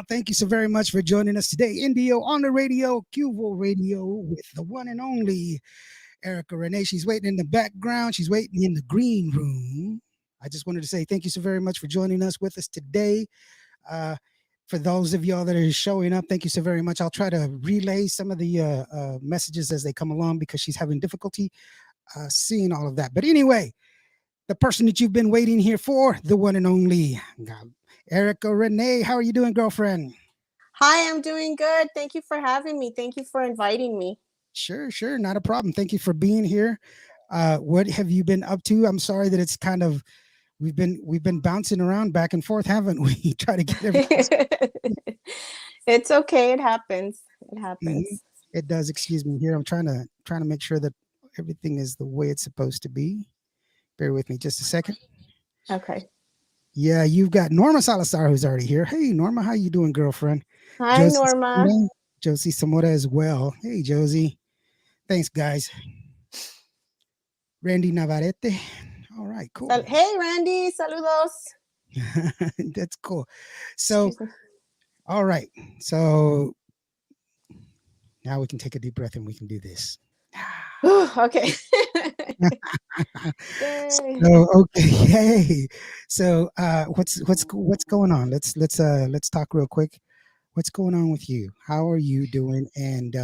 Thank you so very much for joining us today. Indio on the radio, Cuvo Radio with the one and only Erica Renee. She's waiting in the background. She's waiting in the green room. I just wanted to say thank you so very much for joining us with us today. Uh, for those of y'all that are showing up, thank you so very much. I'll try to relay some of the messages as they come along because she's having difficulty seeing all of that. But anyway, the person that you've been waiting here for, the one and only Erica Renee. How are you doing, girlfriend? Hi, I'm doing good. Thank you for having me. Thank you for inviting me. Sure, not a problem. Thank you for being here. What have you been up to? I'm sorry that it's kind of we've been bouncing around back and forth, haven't we? Try to get everything. It's okay. It happens. It Mhm. happens. It does. Excuse me. Here, I'm trying to make sure that everything is the way it's supposed to be. Bear with me just a second. Okay. Yeah, you've got Norma Salazar who's already here. Hey, Norma, how you doing, girlfriend? Hi, Josie Norma. Zamora, Josie Zamora as well. Hey, Josie. Thanks, guys. Randy Navarrete. All right, cool. Hey, Randy. Saludos. That's cool. So, Excuse me. all right. So now we can take a deep breath and we can do this. Okay. Yay. So okay, hey. So what's going on? Let's talk real quick. What's going on with you? How are you doing? And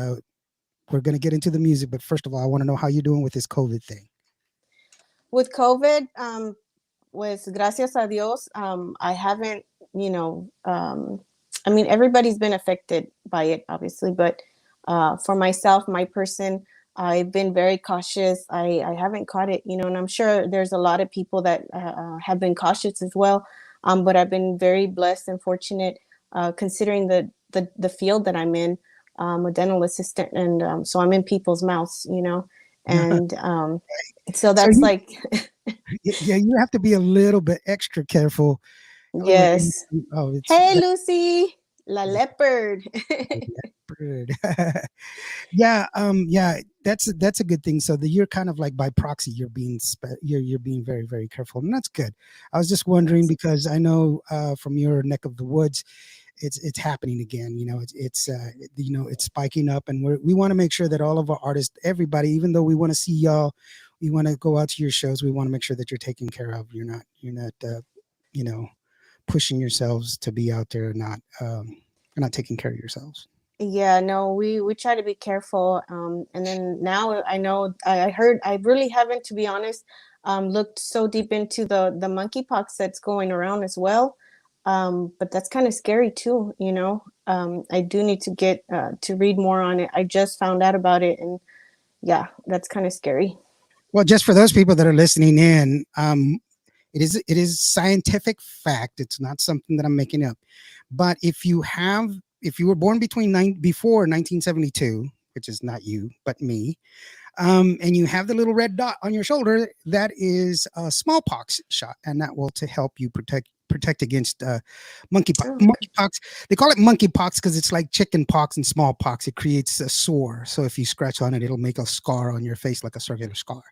we're gonna get into the music, but first of all, I want to know how you're doing with this COVID thing. With COVID, pues gracias a Dios, I haven't, you know, I mean, everybody's been affected by it, obviously, but for myself, my person, I've been very cautious. I haven't caught it, you know, and I'm sure there's a lot of people that have been cautious as well. But I've been very blessed and fortunate, considering the field that I'm in. A dental assistant, and so I'm in people's mouths, you know, and so So that's like, yeah, you have to be a little bit extra careful. Oh, yes. oh, it's Hey, Lucy, la leopard. bird. Yeah, yeah, that's a good thing. So that you're kind of like by proxy, you're being you're being very very careful, and that's good. I was just wondering Yes. because I know from your neck of the woods, it's happening again. You know, it's spiking up, and we want to make sure that all of our artists, everybody, even though we want to see y'all, we want to go out to your shows. We want to make sure that you're taken care of. You're not you know pushing yourselves to be out there, not you're not taking care of yourselves. Yeah, no, we try to be careful. And then now I know I heard I really haven't, to be honest, looked so deep into the monkeypox that's going around as well. But that's kind of scary too, you know. I do need to get to read more on it. I just found out about it, and yeah, that's kind of scary. Well, just for those people that are listening in, it is scientific fact. It's not something that I'm making up. But if you were born before 1972, which is not you but me, and you have the little red dot on your shoulder, that is a smallpox shot, and that will to help you protect against monkeypox. Oh, okay. Monkeypox. They call it monkeypox because it's like chicken pox and smallpox. It creates a sore, so if you scratch on it, it'll make a scar on your face like a circular scar.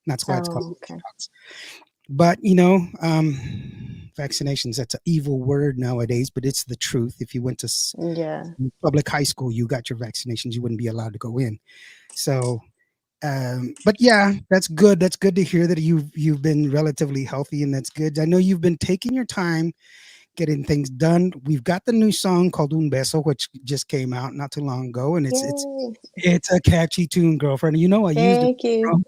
And that's why it's called Oh, okay. monkeypox. But vaccinations, that's an evil word nowadays, but it's the truth. If you went to Yeah. public high school, you got your vaccinations, you wouldn't be allowed to go in. So but yeah, that's good. That's good to hear that you've been relatively healthy, and that's good. I know you've been taking your time getting things done. We've got the new song called Un Beso, which just came out not too long ago, and it's it's Yay. it's a catchy tune, girlfriend. You know, I used it, Thank you.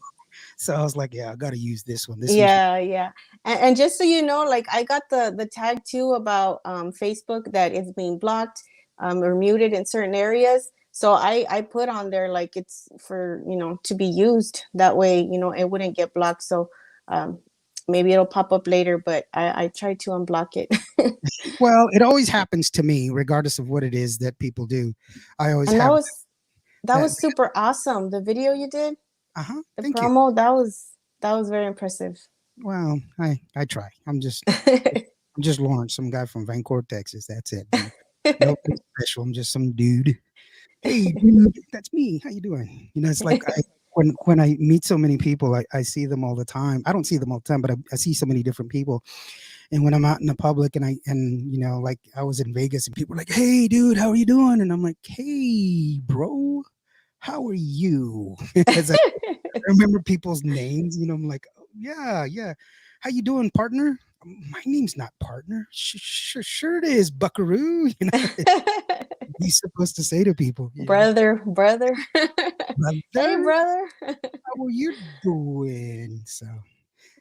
so I was like, yeah, I got to use this one. This one's Yeah, yeah. And just so you know, like I got the tag too about Facebook that it's being blocked or muted in certain areas. So I put on there like it's for, you know, to be used. That way, you know, it wouldn't get blocked. So um maybe it'll pop up later, but I tried to unblock it. well. It always happens to me, regardless of what it is that people do. I always And have that that. was super awesome. The video you did, Uh huh. the Thank you. promo, that was very impressive. Well, I try. I'm just Lawrence, some guy from Vancouver, Texas. That's it. Nothing special. I'm just some dude. Hey, dude, that's me. How you doing? It's like when I meet so many people, I see them all the time. I don't see them all the time, but I see so many different people, And when I'm out in the public and like I was in Vegas and people were like, "Hey, dude, how are you doing?" And I'm like, "Hey, bro, how are you?" Because I remember people's names. I'm like, oh, "Yeah, yeah, how you doing, partner?" My name's not partner. Sure it is, Buckaroo. He's supposed to say to people, brother. Hey, brother, brother. how are you doing? So,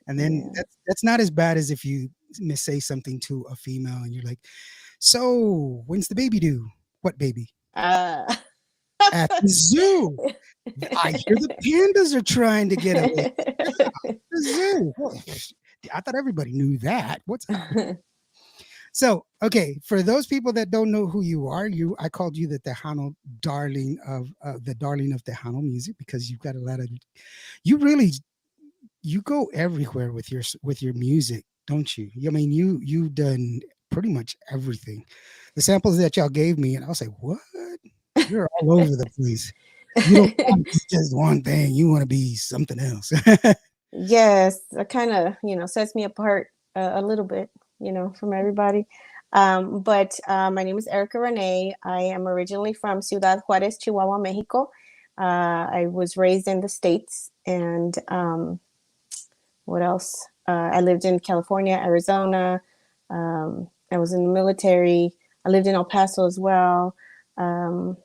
and then Yeah. that's not as bad as if you say something to a female and you're like, "So, when's the baby due?" "What baby?" Uh, "At the zoo. I hear the pandas are trying to get away." "The zoo." "Well, I thought everybody knew that. What's up?" So, okay, for those people that don't know who you are, I called you the Tejano darling of the darling of Tejano music because you've got a lot of you really you go everywhere with your music, don't you? I mean, you've done pretty much everything. The samples that y'all gave me, and I was like, "What? You're all over the place. You don't want to be just one thing. You want to be something else." Yes, that kind of, sets me apart a little bit, from everybody. But my name is Erica Renee. I am originally from Ciudad Juarez, Chihuahua, Mexico. I was raised in the States. And what else? I lived in California, Arizona. I was in the military. I lived in El Paso as well. Um,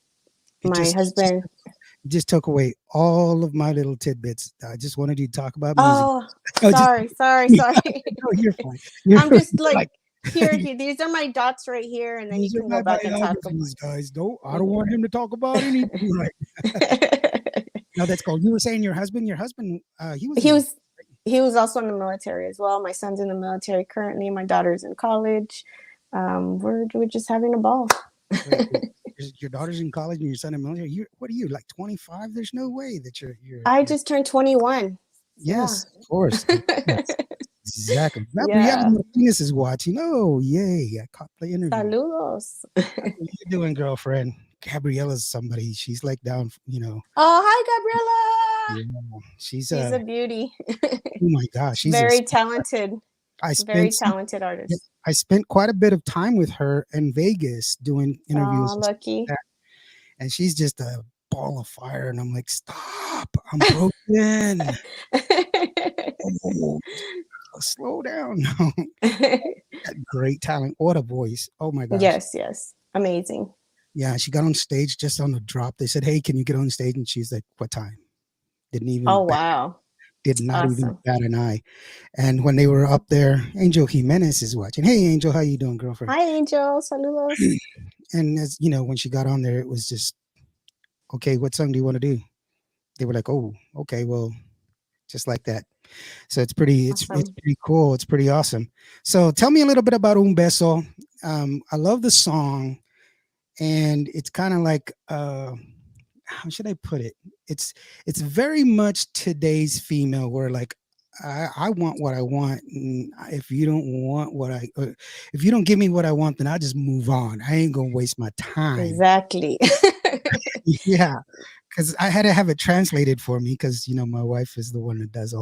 It my husband. just took away all of my little tidbits. I just wanted you to talk about music. Oh, I just sorry. no, you're fine. You're I'm just like like here. These are my dots right here, and then you these are can go my back and talk biographies, guys. No, I don't about. want him to talk about anything. Right? No, that's cool. You were saying your husband, he was in he the was he was also in the military as well. My son's in the military currently. My daughter's in college. We're just having a ball. wait, your daughter's in college and your son in the military. What are you like 25? There's no way that I you're just turned 21. Yeah. yes, of course. Yes, exactly. Gabriella Yeah. Martinez is watching. Oh, yay! I caught the interview. Saludos. How you doing, girlfriend? Gabriella's somebody. She's like down. Oh, hi, Yeah, Gabriella. she's She's a beauty. oh my gosh, she's a Very talented. I Very spent some talented yeah, artist. I spent quite a bit of time with her in Vegas doing interviews Oh, and stuff like lucky. that, and she's just a ball of fire, and I'm like, "Stop, I'm broken. Oh, slow down." No, got great talent. What a voice. Oh my gosh. Yes, yes. Amazing. Yeah, she got on stage just on the drop. They said, "Hey, can you get on stage?" And she's like, "What time?" Didn't even Oh, bat, wow. did not even Awesome. bat an eye. And when they were up there, Angel Jimenez is watching. "Hey, Angel, how you doing, girlfriend?" Hi, Angel. Saludos. And as you know, when she got on there, it was just, "Okay, what song do you want to do?" They were like, "Oh, okay, well, just like that." So it's Awesome. pretty cool. It's pretty awesome. So tell me a little bit about Un Beso. I love the song, and it's kind of like how should I put it? It's very much today's female, where like I want what I want, and if you don't want if you don't give me what I want, then I just move on. I ain't gonna waste my time. Exactly. Yeah, because I had to have it translated for me because my wife is the one that does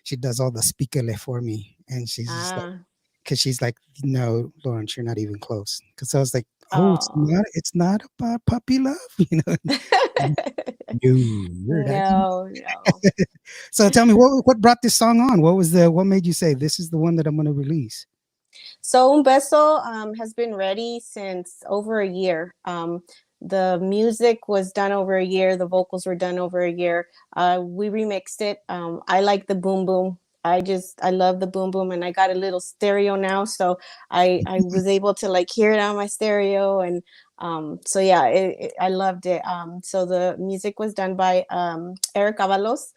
she does all the speakerle for me, and she's just like Ah, because she's like, "No, Lawrence, you're not even close." Because I was like, "Oh, oh. it's not about puppy love," you know. No, you're not. No, no. So tell me, what brought this song on? What made you say this is the one that I'm going to release? So Un Beso has been ready since over a year. The music was done over a year. The vocals were done over a year. We remixed it. I like the boom boom. I love the boom boom, and I got a little stereo now, so I was able to like hear it on my stereo, and so yeah, I loved it. So the music was done by Eric Avalos.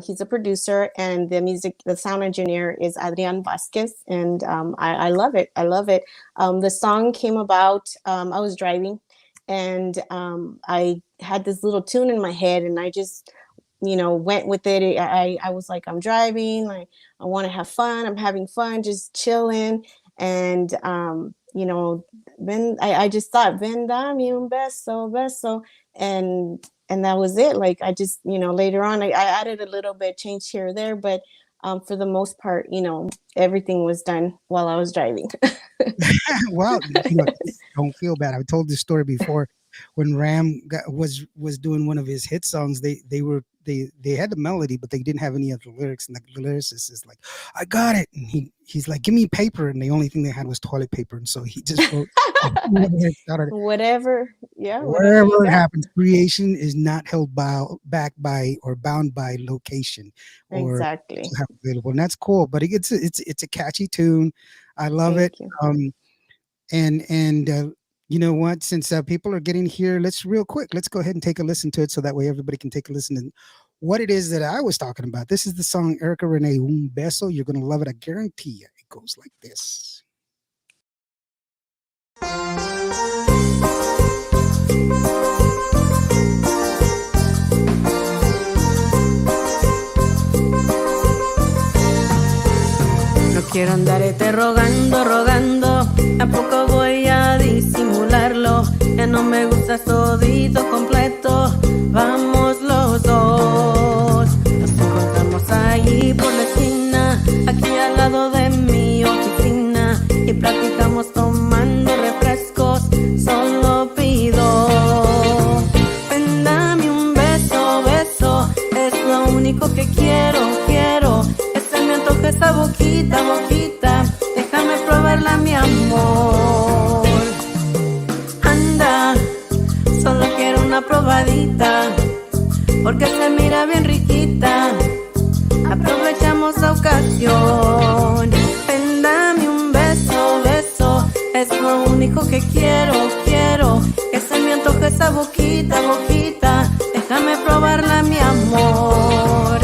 He's a producer, and the sound engineer is Adrian Vasquez, and I love it. I love it. The song came about. I was driving, and I had this little tune in my head, and I just went with it. I was like, I'm driving, like I want to have fun. I'm having fun, just chilling, and then I just thought, ven dame un beso, beso, and that was it. Like I just later on I added a little bit, changed here or there, but for the most part, everything was done while I was driving. Well, don't feel bad. I told this story before. When was doing one of his hit songs, they had the melody, but they didn't have any of the lyrics. And the lyricist is like, "I got it," and he's like, "Give me paper," and the only thing they had was toilet paper, and so he just wrote lyrics out of it. Whatever, yeah, whatever you Wherever it got. happens, creation is not held back by or bound by location or what Exactly. you have available, and that's cool. But it's a catchy tune. I love it. Thank you. And you know what? Since people are getting here, let's real quick. Let's go ahead and take a listen to it, so that way everybody can take a listen to what it is that I was talking about. This is the song Erica Renee, Un Beso. You're gonna love it. I guarantee you. It goes like this. No quiero andarte rogando, rogando, tampoco voy a disimularlo. Ya no me gusta todito completo, vamos los dos. Nos encontramos ahí por la esquina, aquí al lado de mi oficina, y platicamos tomando refrescos, solo pido. Ven, dame un beso, beso, es lo único que quiero, quiero. Me antoja esa boquita, boquita, déjame probarla, mi amor. Anda, solo quiero una probadita, porque se mira bien riquita. Aprovechamos la ocasión. Ven, dame un beso, beso, es lo único que quiero, quiero. Que se me antoja esa boquita, boquita, déjame probarla, mi amor.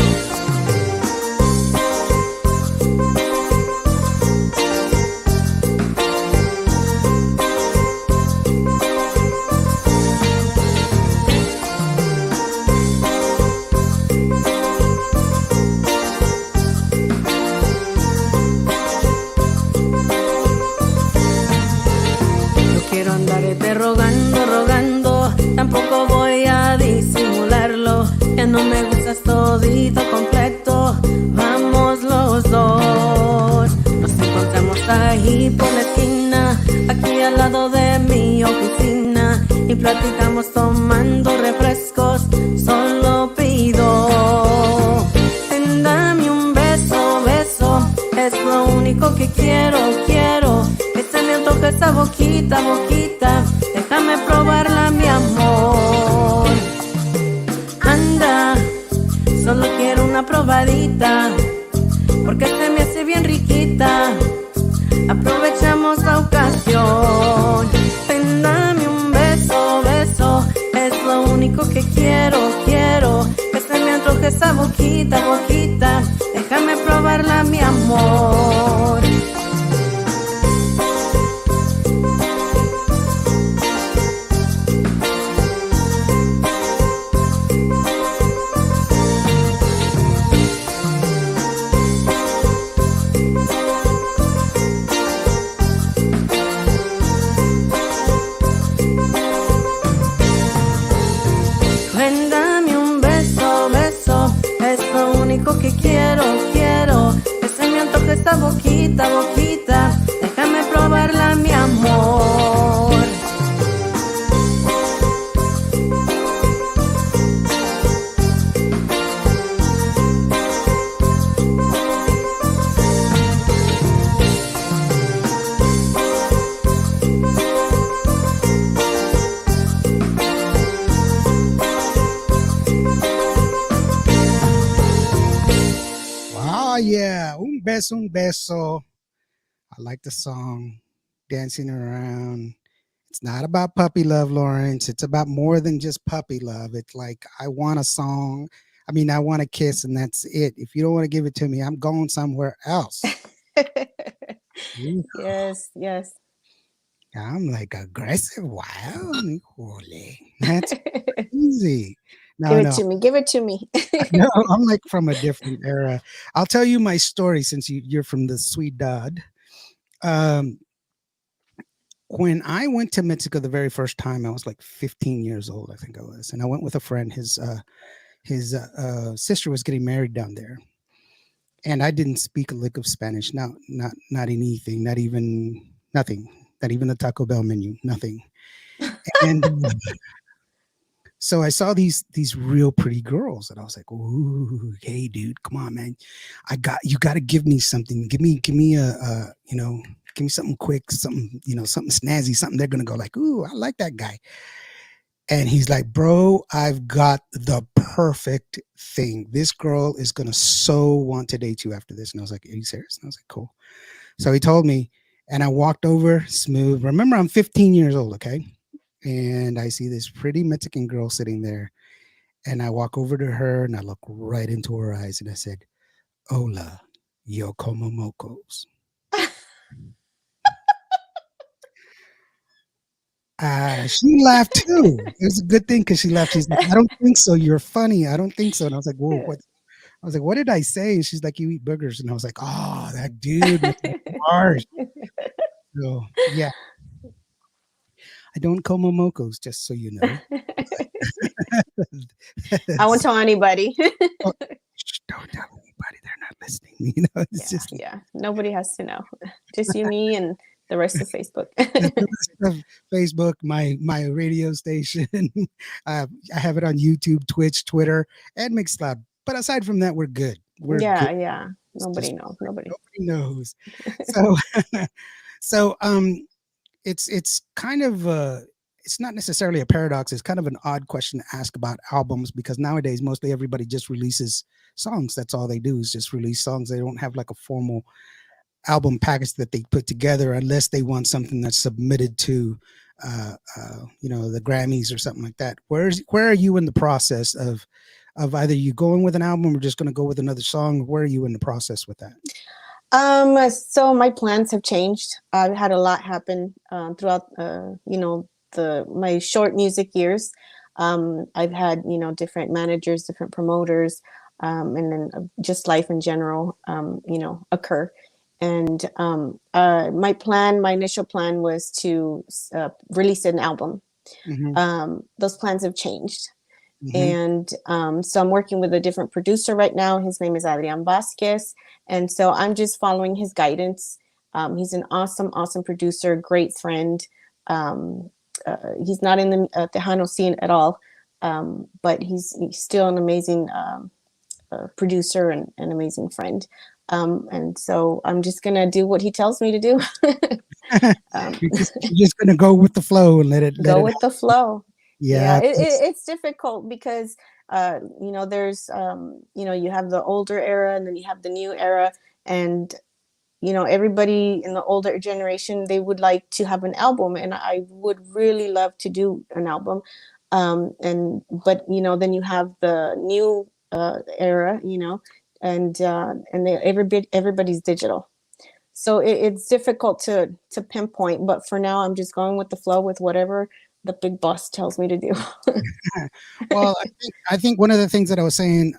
Rogando, rogando, tampoco voy a disimularlo. Ya no me gustas todito completo, vamos los dos. Nos encontramos ahí por la esquina, aquí al lado de mi oficina, y platicamos tomando refrescos, solo pido. Ven, dame un beso, beso, es lo único que quiero, quiero. Que se me antoja esa boquita, boquita, déjame probarla, mi amor. Anda, solo quiero una probadita, porque se me hace bien riquita. Aprovechamos la ocasión. Ven, dame un beso, beso, es lo único que quiero, quiero. Que se me antoje esa boquita, boquita, déjame probarla, mi amor. Que quiero, quiero, que se me antoje esta boquita, boquita, déjame probarla, mi amor. Yeah, un beso. I like the song, dancing around. It's not about puppy love, Lawrence. It's about more than just puppy love. It's like, I want a song. I mean, I want a kiss, and that's it. If you don't want to give it to me, I'm going somewhere else. Yes, yes. I'm like aggressive. Wow, Nicole. That's easy. Give No, it no, to me. Give it to me. no. I'm like from a different era. I'll tell you my story since you're from the sweet dad. Um, when I went to Mexico the very first time, I was like 15 years old, I think I was, and I went with a friend. His sister was getting married down there, and I didn't speak a lick of Spanish. Not anything, not even nothing, not even the Taco Bell menu, nothing. And so I saw these real pretty girls, and I was like, "Ooh, hey, dude, come on, man! You got to give me something. Give me give me something quick, something something snazzy, something they're gonna go like, ooh, I like that guy." And he's like, "Bro, I've got the perfect thing. This girl is gonna so want to date you after this." And I was like, "Are you serious?" And I was like, "Cool." So he told me, and I walked over smooth. Remember, I'm 15 years old, okay? And I see this pretty Mexican girl sitting there, and I walk over to her and I look right into her eyes and I said, "Hola, yo como mocos." She laughed too. It was a good thing because she laughed. She's like, "I don't think so. You're funny. I don't think so." And I was like, "Whoa, what?" I was like, "What did I say?" And she's like, "You eat burgers." And I was like, "Oh, that dude was harsh." So yeah, I don't como mocos, just so you know. I won't tell anybody. Oh, shh, don't tell anybody. They're not listening. It's Yeah, just yeah. Nobody has to know. Just you, me, and the rest of Facebook. the rest of Facebook, my radio station. I have it on YouTube, Twitch, Twitter, and Mixcloud. But aside from that, we're good. We're good. Yeah, yeah. It's Nobody just knows. Nobody. nobody knows. So so it's kind of it's not necessarily a paradox. It's kind of an odd question to ask about albums because nowadays mostly everybody just releases songs. That's all they do is just release songs. They don't have like a formal album package that they put together unless they want something that's submitted to the Grammys or something like that. Where are you in the process of either you going with an album or just going to go with another song? Where are you in the process with that? So my plans have changed. I've had a lot happen throughout, my short music years. I've had, different managers, different promoters, and then just life in general, occur. And my initial plan was to release an album. Hmm. Those plans have changed. Hmm. And so I'm working with a different producer right now. His name is Adrian Vasquez. And so I'm just following his guidance. He's an awesome, awesome producer, great friend. Um, he's not in the Tejano scene at all, but he's still an amazing producer and an amazing friend. And so I'm just going to do what he tells me to do. um, you're just gonna go with the flow and let Go it with the flow. Yeah, yeah it's difficult because there's you have the older era and then you have the new era, and everybody in the older generation, they would like to have an album, and I would really love to do an album. And but then you have the new era, everybody's digital. So it's difficult to pinpoint, but for now I'm just going with the flow with whatever the big boss tells me to do. well, I think one of the things that I was saying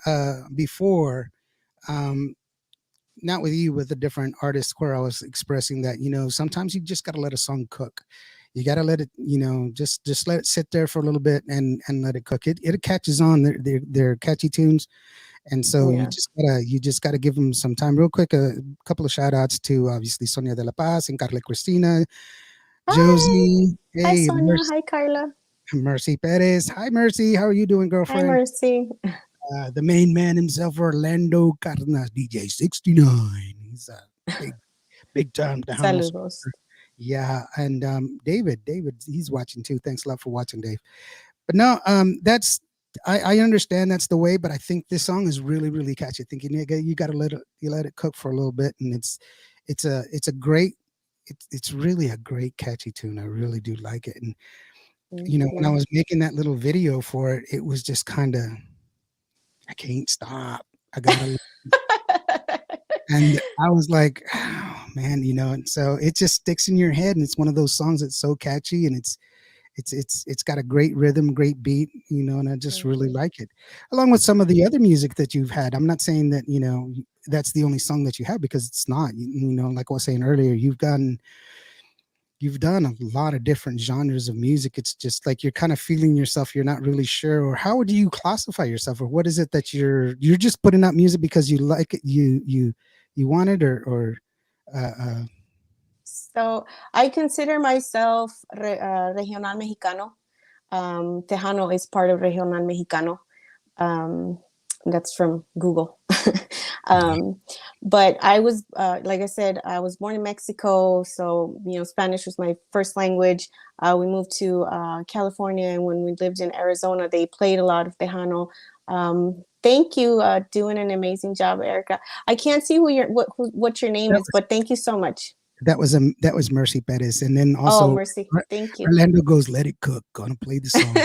before, um, not with you, with a different artist, where I was expressing that sometimes you just got to let a song cook. You got to let it, just let it sit there for a little bit and let it cook. It catches on. They're catchy tunes, and so you Yeah. just gotta give them some time. Real quick, a couple of shout outs to obviously Sonia de la Paz and Carla Cristina, Hi. Josie, Hi, hey, Sonia. Hi, Carla. Mercy Perez. Hi, Mercy. How are you doing, Hi, girlfriend? Mercy. The main man himself, Orlando Cardenas, DJ 69. He's a big time Tejano. Saludos. Yeah, and David, he's watching too. Thanks a lot for watching, Dave. But no, that's I understand that's the way, but I think this song is really, really catchy. I think you got to let it cook for a little bit, and it's a great it's really a great catchy tune. I really do like it, and when I Yeah. was making that little video for it, it was just kind of I can't stop. I gotta, and I was like, oh, man, and so it just sticks in your head, and it's one of those songs that's so catchy, and it's got a great rhythm, great beat, and I just really like it. Along with some of the other music that you've had. I'm not saying that, that's the only song that you have because it's not. Like I was saying earlier, you've gotten you've done a lot of different genres of music. It's just like you're kind of feeling yourself. You're not really sure, or how do you classify yourself, or what is it that you're just putting out music because you like it, you want it, or uh, uh, So I consider myself regional mexicano. Tejano is part of regional mexicano. Um, that's from Google. um, but I was, like I said, I was born in Mexico, so Spanish was my first language. We moved to California, and when we lived in Arizona, they played a lot of Tejano. Thank you, doing an amazing job, Erica. I can't see what your name that is, but thank you so much. that was Mercy Pettis, and then Oh, also mercy. Thank you. Orlando goes "Let It Cook." Gonna play the song.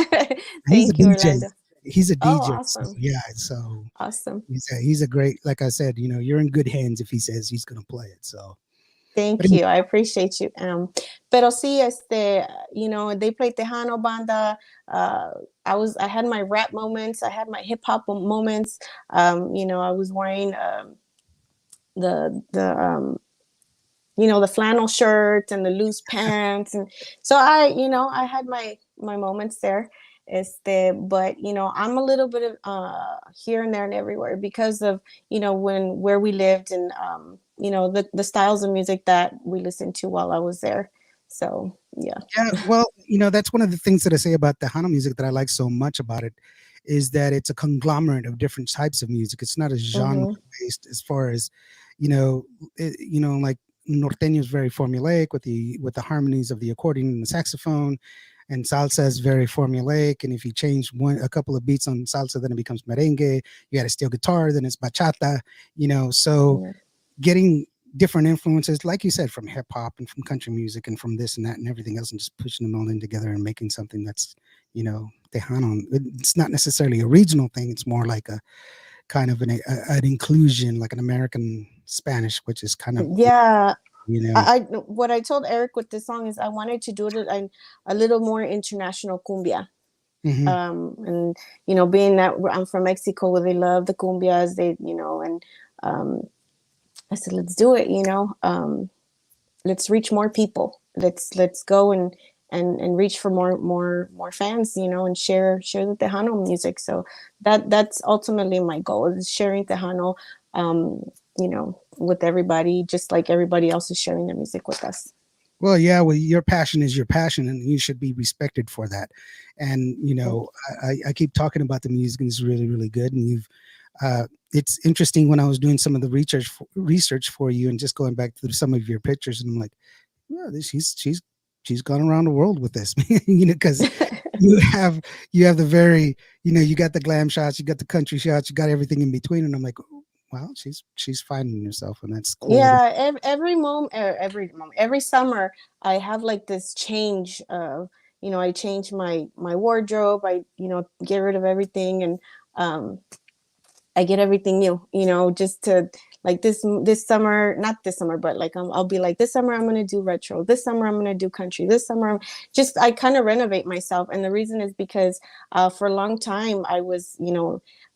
He's a Thank you, DJ. Orlando. He's a Oh, DJ. So awesome. yeah, so Awesome. he's a great. Like I said, you're in good hands if he says he's gonna play it. So, but Thank you. I appreciate you. Pero sí, they played Tejano Banda. Uh, I had my rap moments. I had my hip hop moments. I was wearing the flannel shirt and the loose pants, and so I had my moments there. But I'm a little bit of here and there and everywhere because of where we lived, and the styles of music that we listened to while I was there. So yeah. yeah, well, that's one of the things that I say about the Hana music that I like so much about it is that it's a conglomerate of different types of music. It's not a genre Mm-hmm. based as far as, like norteño is very formulaic with the harmonies of the accordion and the saxophone, and salsa is very formulaic. And if you change a couple of beats on salsa, then it becomes merengue. You got a steel guitar, then it's bachata. So Yeah. getting different influences, like you said, from hip hop and from country music and from this and that and everything else, and just pushing them all in together and making something that's, Tejano. It's not necessarily a regional thing. It's more like a kind of an inclusion, like an American Spanish, which is kind of, Yeah. you know, What I told Eric with this song is I wanted to do it a little more international cumbia. hmm And being that I'm from Mexico, where they love the cumbias, and um, I said, let's do it. Let's reach more people. Let's go and reach for more fans. And share the Tejano music. So that's ultimately my goal, is sharing Tejano. With everybody, just like everybody else is sharing their music with us. well, yeah, well, your passion is your passion, and you should be respected for that. And I keep talking about the music, and it's really, really good. And it's interesting when I was doing some of the research for you, and just going back to some of your pictures, and I'm like, yeah, she's gone around the world with this, because you have the very, you got the glam shots, you got the country shots, you got everything in between, and I'm like, well, she's finding herself, and that's cool. Yeah, every summer I have like this change of, I change my wardrobe. I get rid of everything, and um I get everything new, just to, like, this summer, not this summer, but like, I'll be like, this summer I'm gonna do retro, this summer I'm gonna do country, this summer I kind of renovate myself. And the reason is because for a long time I was,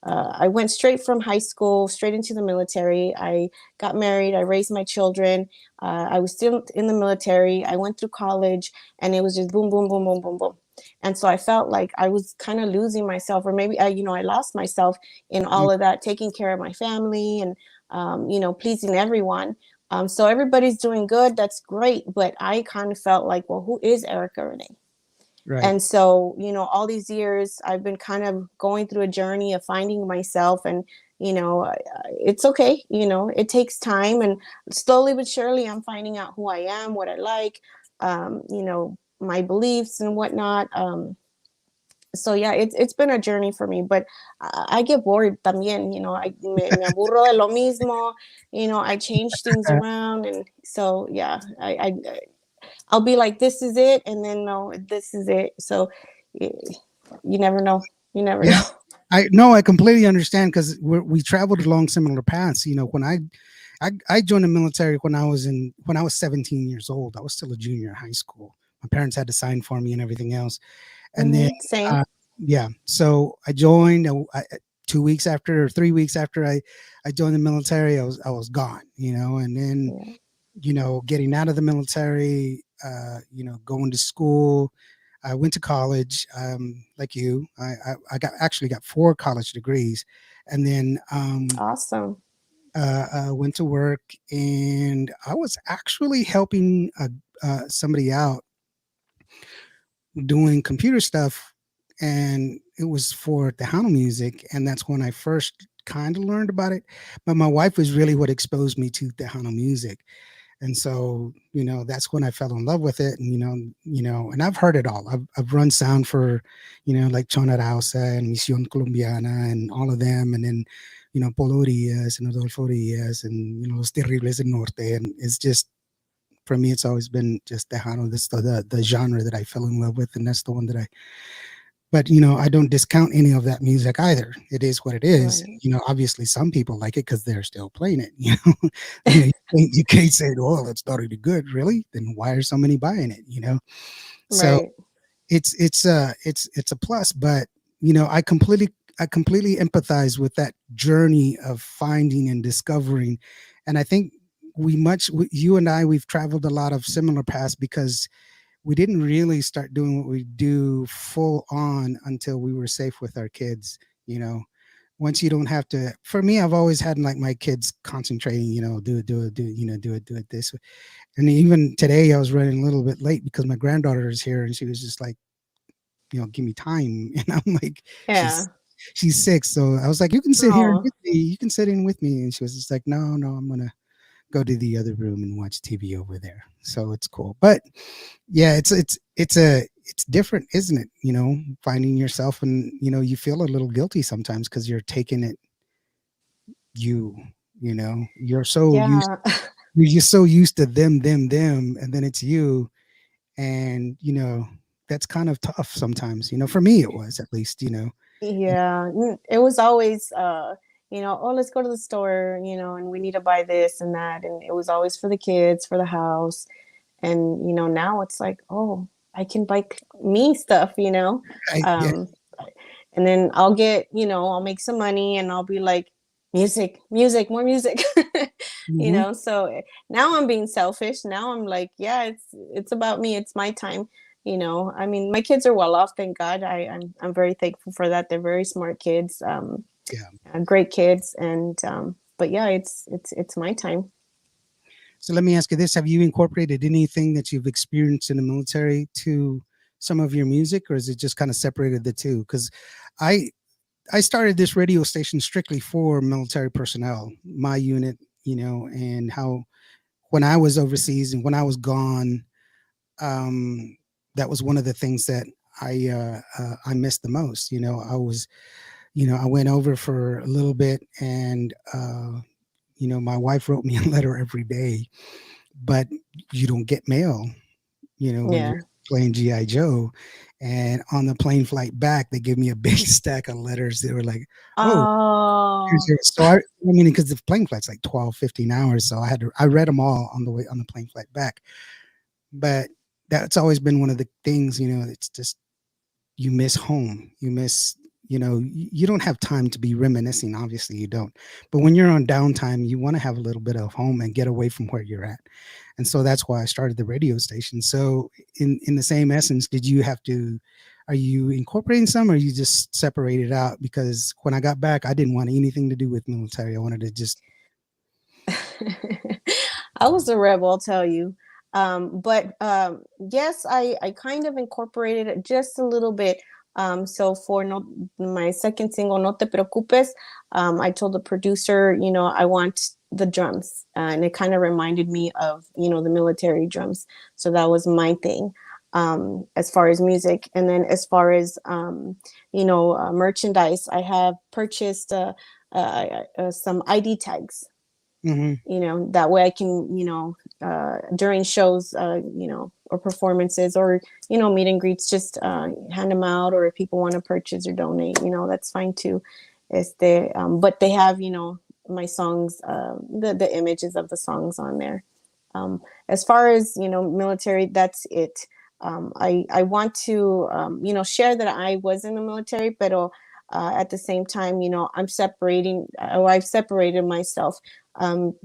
I went straight from high school straight into the military. I got married, I raised my children. I was still in the military. I went through college, and it was just boom, boom, boom, boom, boom, boom. And so I felt like I was kind of losing myself, or maybe I lost myself in all of that, taking care of my family, and pleasing everyone. So everybody's doing good. That's great. But I kind of felt like, well, who is Erica Renee? Right. And so, all these years I've been kind of going through a journey of finding myself, and, it's okay. It takes time, and slowly but surely I'm finding out who I am, what I like, my beliefs and whatnot. So yeah, it's been a journey for me, but I get bored también. Me aburro de lo mismo. I change things around, and so yeah, I'll be like, this is it, and then no, this is it. So you never know. You never Yeah, know. I completely understand, because we traveled along similar paths. When I joined the military when I was 17 years old. I was still a junior in high school. My parents had to sign for me and everything else. And then, Same. uh, yeah, so I joined. 2 weeks after, or 3 weeks after I joined the military, I was gone. And then Yeah. getting out of the military, going to school. I went to college, like you. I got actually got 4 college degrees, and then Awesome. went to work, and I was actually helping somebody out doing computer stuff, and it was for Tejano music, and that's when I first kind of learned about it. But my wife was really what exposed me to Tejano music, and so that's when I fell in love with it. And and I've heard it all. I've run sound for like Chona Rausa and Misión Colombiana and all of them, and then Polo Diaz and Adolfo Diaz and Los Terribles del Norte, and it's just, for me, it's always been just Tejano. That's the genre that I fell in love with, and that's the one that I. But I don't discount any of that music either. It is what it is. Right. Obviously, some people like it because they're still playing it. You can't say, "Oh, it's not really good." Really? Then why are so many buying it? So Right. it's a plus. But I completely empathize with that journey of finding and discovering, and I think you and I, we've traveled a lot of similar paths because we didn't really start doing what we do full on until we were safe with our kids. You know, once you don't have to. For me, I've always had like my kids concentrating. Do it, do it this. And even today, I was running a little bit late because my granddaughter is here, and she was just like, give me time, and I'm like, Yeah. she's 6, so I was like, you can sit here Oh, with me, you can sit in with me, and she was just like, no, no, I'm gonna go to the other room and watch TV over there. So it's cool. But yeah, it's different, isn't it? Finding yourself, and you feel a little guilty sometimes because you're taking it, you you're so used yeah. you're so used to them, and then it's you, and that's kind of tough sometimes. For me it was, at least. Yeah, it was always, oh, let's go to the store, and we need to buy this and that. And it was always for the kids, for the house. And, now it's like, oh, I can buy me stuff, Yeah. um, and then I'll get, I'll make some money and I'll be like, music, music, more music, Hmm. so now I'm being selfish. Now I'm like, yeah, it's about me. It's my time. I mean, my kids are well off, thank God. I'm very thankful for that. They're very smart kids, Yeah. great kids. And but yeah, it's my time. So let me ask you this: have you incorporated anything that you've experienced in the military to some of your music, or is it just kind of separated the two? Because I I started this radio station strictly for military personnel, my unit, and how when I was overseas and when I was gone, um, that was one of the things that I missed the most. I went over for a little bit, and my wife wrote me a letter every day, but you don't get mail, when you're Yeah. playing GI Joe. And on the plane flight back, they gave me a big stack of letters. They were like, "Oh, here's Oh, your." So I mean, because the plane flight's like 12, 15 hours, so I read them all on the way on the plane flight back. But that's always been one of the things. It's just, you miss home. You miss. You don't have time to be reminiscing. Obviously, you don't. But when you're on downtime, you want to have a little bit of home and get away from where you're at. And so that's why I started the radio station. So in the same essence, did you have to? Are you incorporating some, or you just separated out? Because when I got back, I didn't want anything to do with military. I wanted to just. I was a rebel, I'll tell you. But yes, I kind of incorporated it just a little bit. So for no, my second single, No Te Preocupes, I told the producer, I want the drums. And it kind of reminded me of, the military drums. So that was my thing, as far as music. And then as far as, merchandise, I have purchased some ID tags, Mhm. that way I can, during shows, or performances, or meet and greets, just hand them out. Or if people want to purchase or donate, that's fine too. But they have, my songs, the images of the songs on there. As far as, military, that's it. I want to, share that I was in the military, but at the same time, I'm separating, or I've separated myself,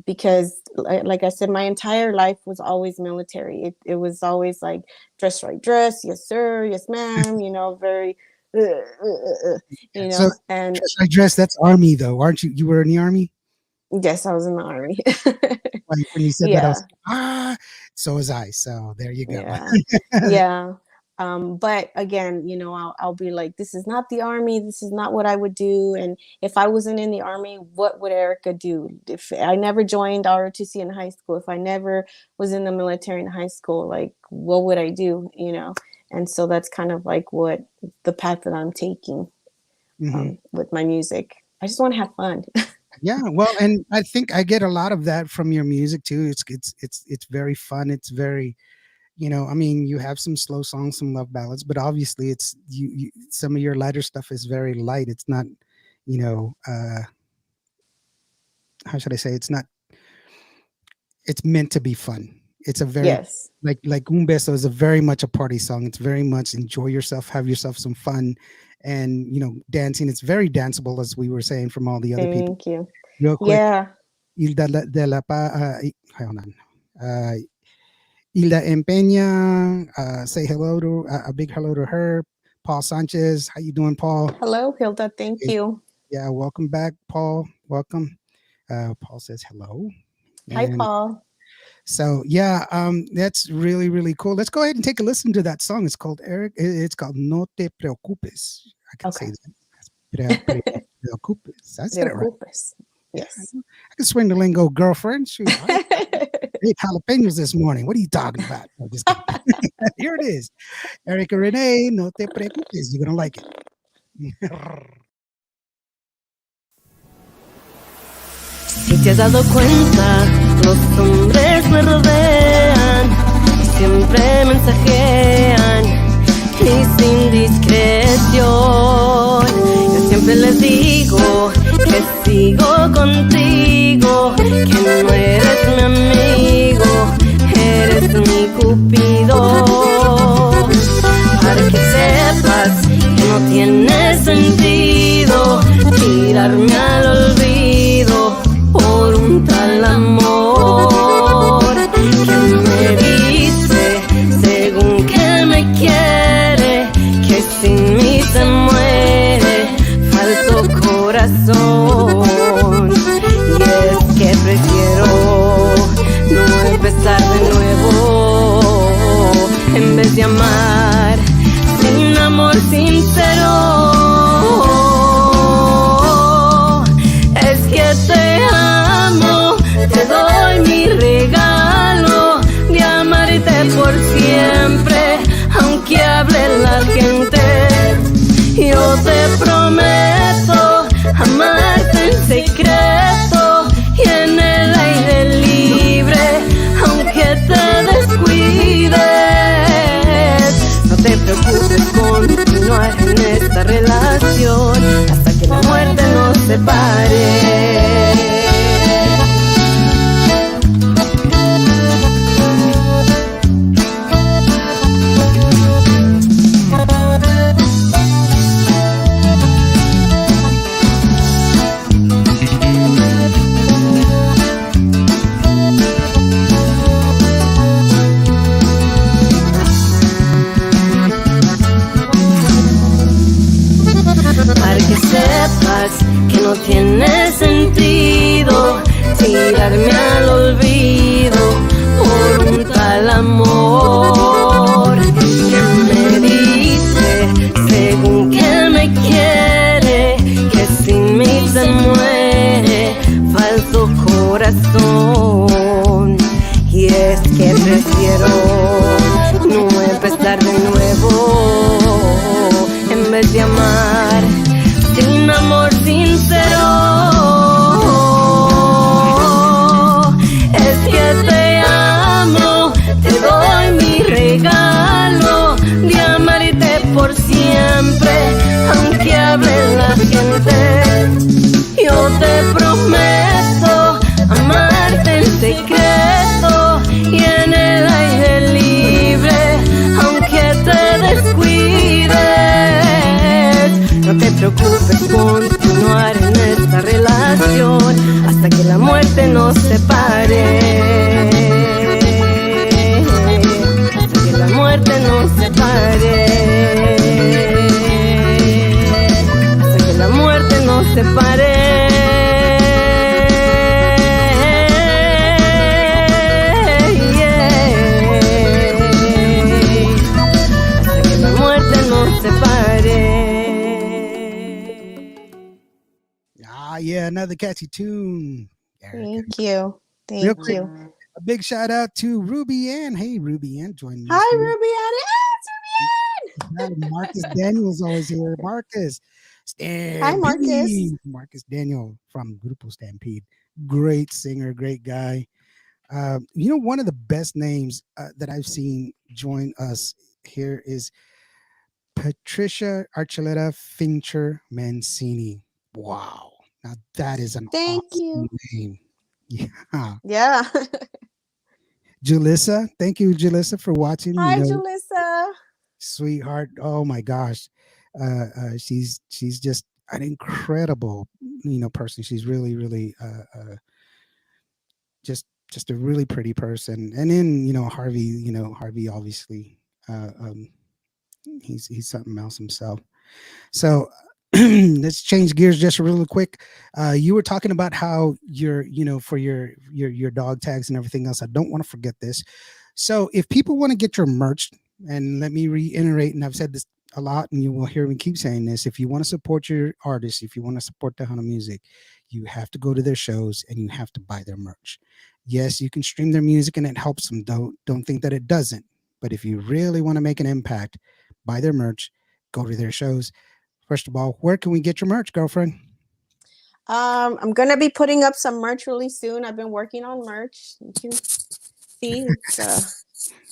because like I said, my entire life was always military. It was always like dress right dress, yes sir, yes ma'am, very So and dress like dress, that's army though, aren't you? You were in the army? yes, I was in the army. Like when you said that, I Yeah. was so was I. So there you go. Yeah. Yeah. But again, I'll be like, this is not the army. This is not what I would do. And if I wasn't in the army, what would Erica do? If I never joined ROTC in high school, if I never was in the military in high school, like, what would I do? And so that's kind of like what the path that I'm taking with my music. I just want to have fun. Yeah, well, and I think I get a lot of that from your music too. It's very fun. It's very, I mean, you have some slow songs, some love ballads, but obviously it's some of your lighter stuff is very light. It's not, how should I say? It's meant to be fun. It's a very Yes. like Un Beso is a very much a party song. It's very much enjoy yourself, have yourself some fun, and dancing. It's very danceable, as we were saying from all the other people. Thank you. Real quick, Yeah. Hilda hold on. Hilda Empeña, say hello to a big hello to her. Paul Sanchez, how you doing, Paul? Hello, Hilda. Thank you. Yeah, welcome back, Paul. Welcome. Paul says hello. Hi, Paul. So yeah, that's really, really cool. Let's go ahead and take a listen to that song. It's called It's called No Te Preocupes. I can say that. Preocupes. I said it right. Yes. I can swing the lingo, girlfriend. Shoot, I ate jalapenos this morning. What are you talking about? No, just kidding. Here it is. Erica Renee, No Te Preocupes. You're gonna like it. Si te has dado cuenta, los hombres me rodean, siempre mensajean mis indiscreción. Yo siempre les digo que sigo contigo, que no eres mi amigo, eres mi cupido. Para que sepas que no tiene sentido tirarme al olvido por un tal amor que me dice, según que me quiere, que sin mí se muere, falso corazón. Y es que prefiero no empezar de nuevo, en vez de amar sin amor sincero. Es que te amo, te doy mi regalo de amarte por siempre, aunque hable la gente. Yo te prometo amarte en secreto y en el aire libre, aunque te descuides. No te preocupes, continuar en esta relación hasta que la muerte nos separe. Para que sepas que no tiene sentido tirarme al olvido por un tal amor que me dice, según que me quiere, que sin mí se muere, falso corazón. Y es que prefiero no empezar de nuevo, en vez de amar sin amor sincero. Es que te amo, te doy mi regalo de amarte por siempre, aunque hable la gente. Yo te prometo amarte en secreto y en el aire libre, aunque te descuides. No te preocupes, continuar en esta relación relación hasta que la muerte nos separe. Hasta que la muerte nos separe. Hasta que la muerte nos separe. Ah, yeah, another catchy tune. Erica. Thank you. Real Thank quick, you. a big shout out to Ruby Ann. Hey, Ruby Ann, joining us Hi, here. Ruby Ann. Marcus Daniel's always here. Marcus Hi, Marcus. Stampede. Marcus Daniel from Grupo Stampede. Great singer, great guy. One of the best names that I've seen join us here is Patricia Archuleta Fincher Mancini. Wow. Now that is an Thank awesome you. name. Yeah. Yeah. Julissa, thank you, Julissa, for watching. Hi, Julissa. Sweetheart. Oh my gosh. She's just an incredible, person. She's really, really just a really pretty person. And then, Harvey obviously he's something else himself. So let's change gears just really quick. You were talking about how for your dog tags and everything else. I don't want to forget this. So if people want to get your merch, and let me reiterate, and I've said this a lot, and you will hear me keep saying this: if you want to support your artists, if you want to support Tejano music, you have to go to their shows and you have to buy their merch. Yes, you can stream their music and it helps them. Don't think that it doesn't. But if you really want to make an impact, buy their merch, go to their shows. First of all, where can we get your merch, girlfriend? I'm gonna be putting up some merch really soon. I've been working on merch. You can see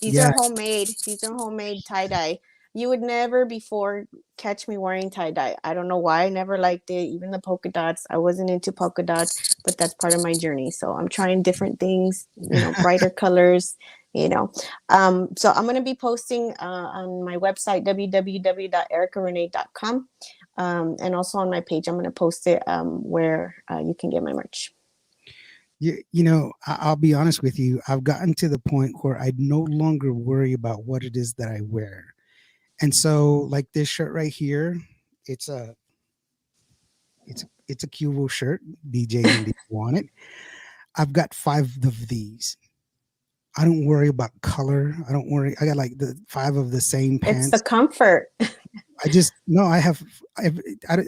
these Yeah. are homemade. These are homemade tie-dye. You would never before catch me wearing tie-dye. I don't know why. I never liked it. Even the polka dots. I wasn't into polka dots, but that's part of my journey. So I'm trying different things, brighter colors, So I'm going to be posting on my website, www.ericarenee.com. And also on my page, I'm going to post it where you can get my merch. I'll be honest with you. I've gotten to the point where I no longer worry about what it is that I wear. And so like this shirt right here, it's a Cuvo shirt. DJ Indy want it. I've got 5 of these. I don't worry about color. I don't worry. I got like the 5 of the same pants. It's the comfort. I have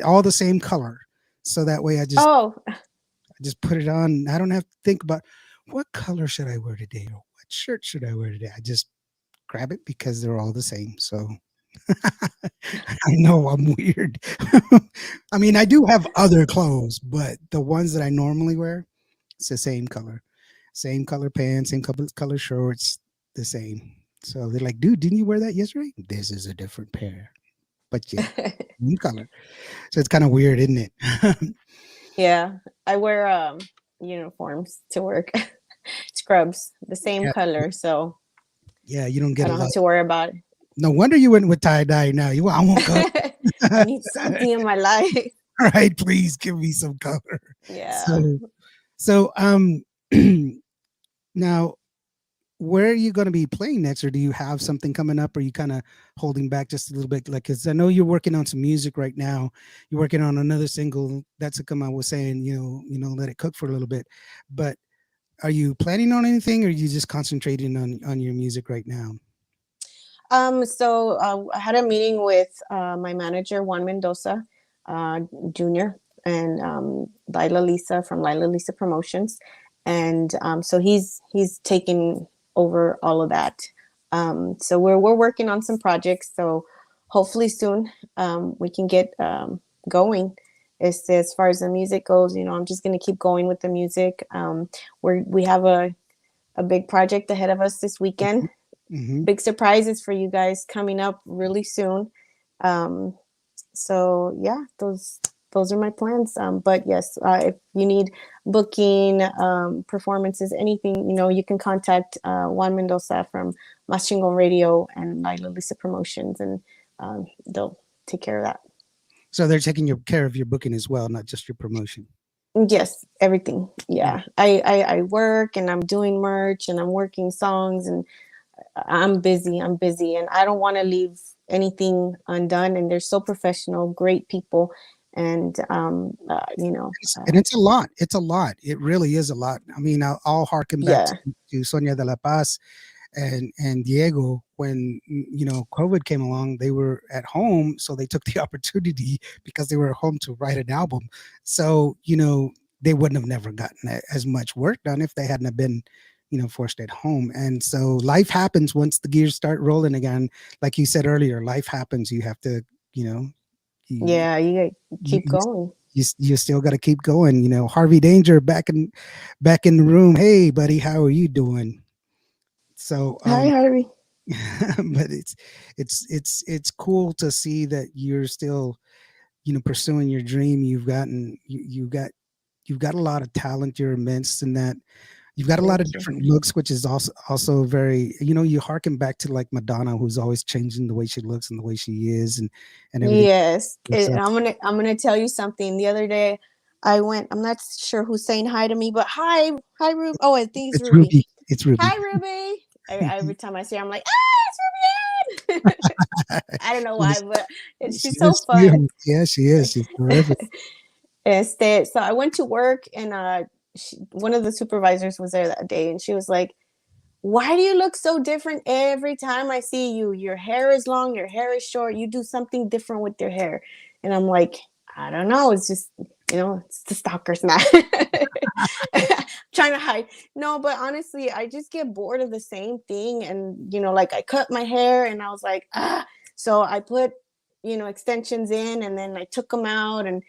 all the same color. So that way I just put it on. I don't have to think about what color should I wear today or what shirt should I wear today. I just grab it because they're all the same. So I know I'm weird. I mean, I do have other clothes, but the ones that I normally wear, it's the same color pants, same color shorts, the same. So they're like, dude, didn't you wear that yesterday? This is a different pair, but yeah, new color. So it's kind of weird, isn't it? Yeah, I wear uniforms to work, scrubs, the same color. So yeah, you don't get. I don't have to worry about it. No wonder you went with tie dye. Now I won't go. I need something in my life. All right, please give me some color. Yeah. So now, where are you going to be playing next, or do you have something coming up? Or are you kind of holding back just a little bit? Like, because I know you're working on some music right now. You're working on another single. That's a come. I was saying, let it cook for a little bit. But are you planning on anything, or are you just concentrating on your music right now? So I had a meeting with my manager, Juan Mendoza Jr. and Lila Lisa from Lila Lisa Promotions, and so he's taking over all of that. So we're working on some projects. So hopefully soon we can get going. As far as the music goes, I'm just going to keep going with the music. We have a big project ahead of us this weekend. Mm-hmm. Big surprises for you guys coming up really soon. So yeah, those are my plans. But yes, if you need booking, performances, anything, you can contact Juan Mendoza from Mas Radio and Lila Lisa Promotions, and they'll take care of that. So they're taking care of your booking as well, not just your promotion. Yes, everything. Yeah. I work and I'm doing merch and I'm working songs and I'm busy. I'm busy and I don't want to leave anything undone. And they're so professional, great people. And, And it's a lot. It's a lot. It really is a lot. I mean, I'll harken back yeah, to Sonia de la Paz and Diego when COVID came along. They were at home, so they took the opportunity because they were at home to write an album. So they wouldn't have never gotten as much work done if they hadn't have been forced at home. And so life happens once the gears start rolling again. Like you said earlier, life happens. You have to you yeah, you you, keep going. you still got to keep going. Harvey Danger back in the room. Hey buddy, how are you doing? So Hi, Harvey. but it's cool to see that you're still pursuing your dream. You've got a lot of talent. You're immense in that. You've got a lot Thank of you. different looks, which is also very, you harken back to like Madonna, who's always changing the way she looks and the way she is and everything. Yes. So I'm gonna tell you something. The other day I went, I'm not sure who's saying hi to me, but hi, Ruby. Oh, I think it's it's Ruby. Ruby. It's Ruby. Hi, Ruby. Every time I see her, I'm like, ah, it's Ruby. I don't know why, but she's so Yes, fun. yeah, she is. She's terrific. So I went to work and one of the supervisors was there that day and she was like, why do you look so different every time I see you? Your hair is long, your hair is short, you do something different with your hair. And I'm like, I don't know. It's just, it's the stalkers now. Trying to hide. No, but honestly, I just get bored of the same thing. And, like I cut my hair and I was like, so I put, extensions in and then I took them out and,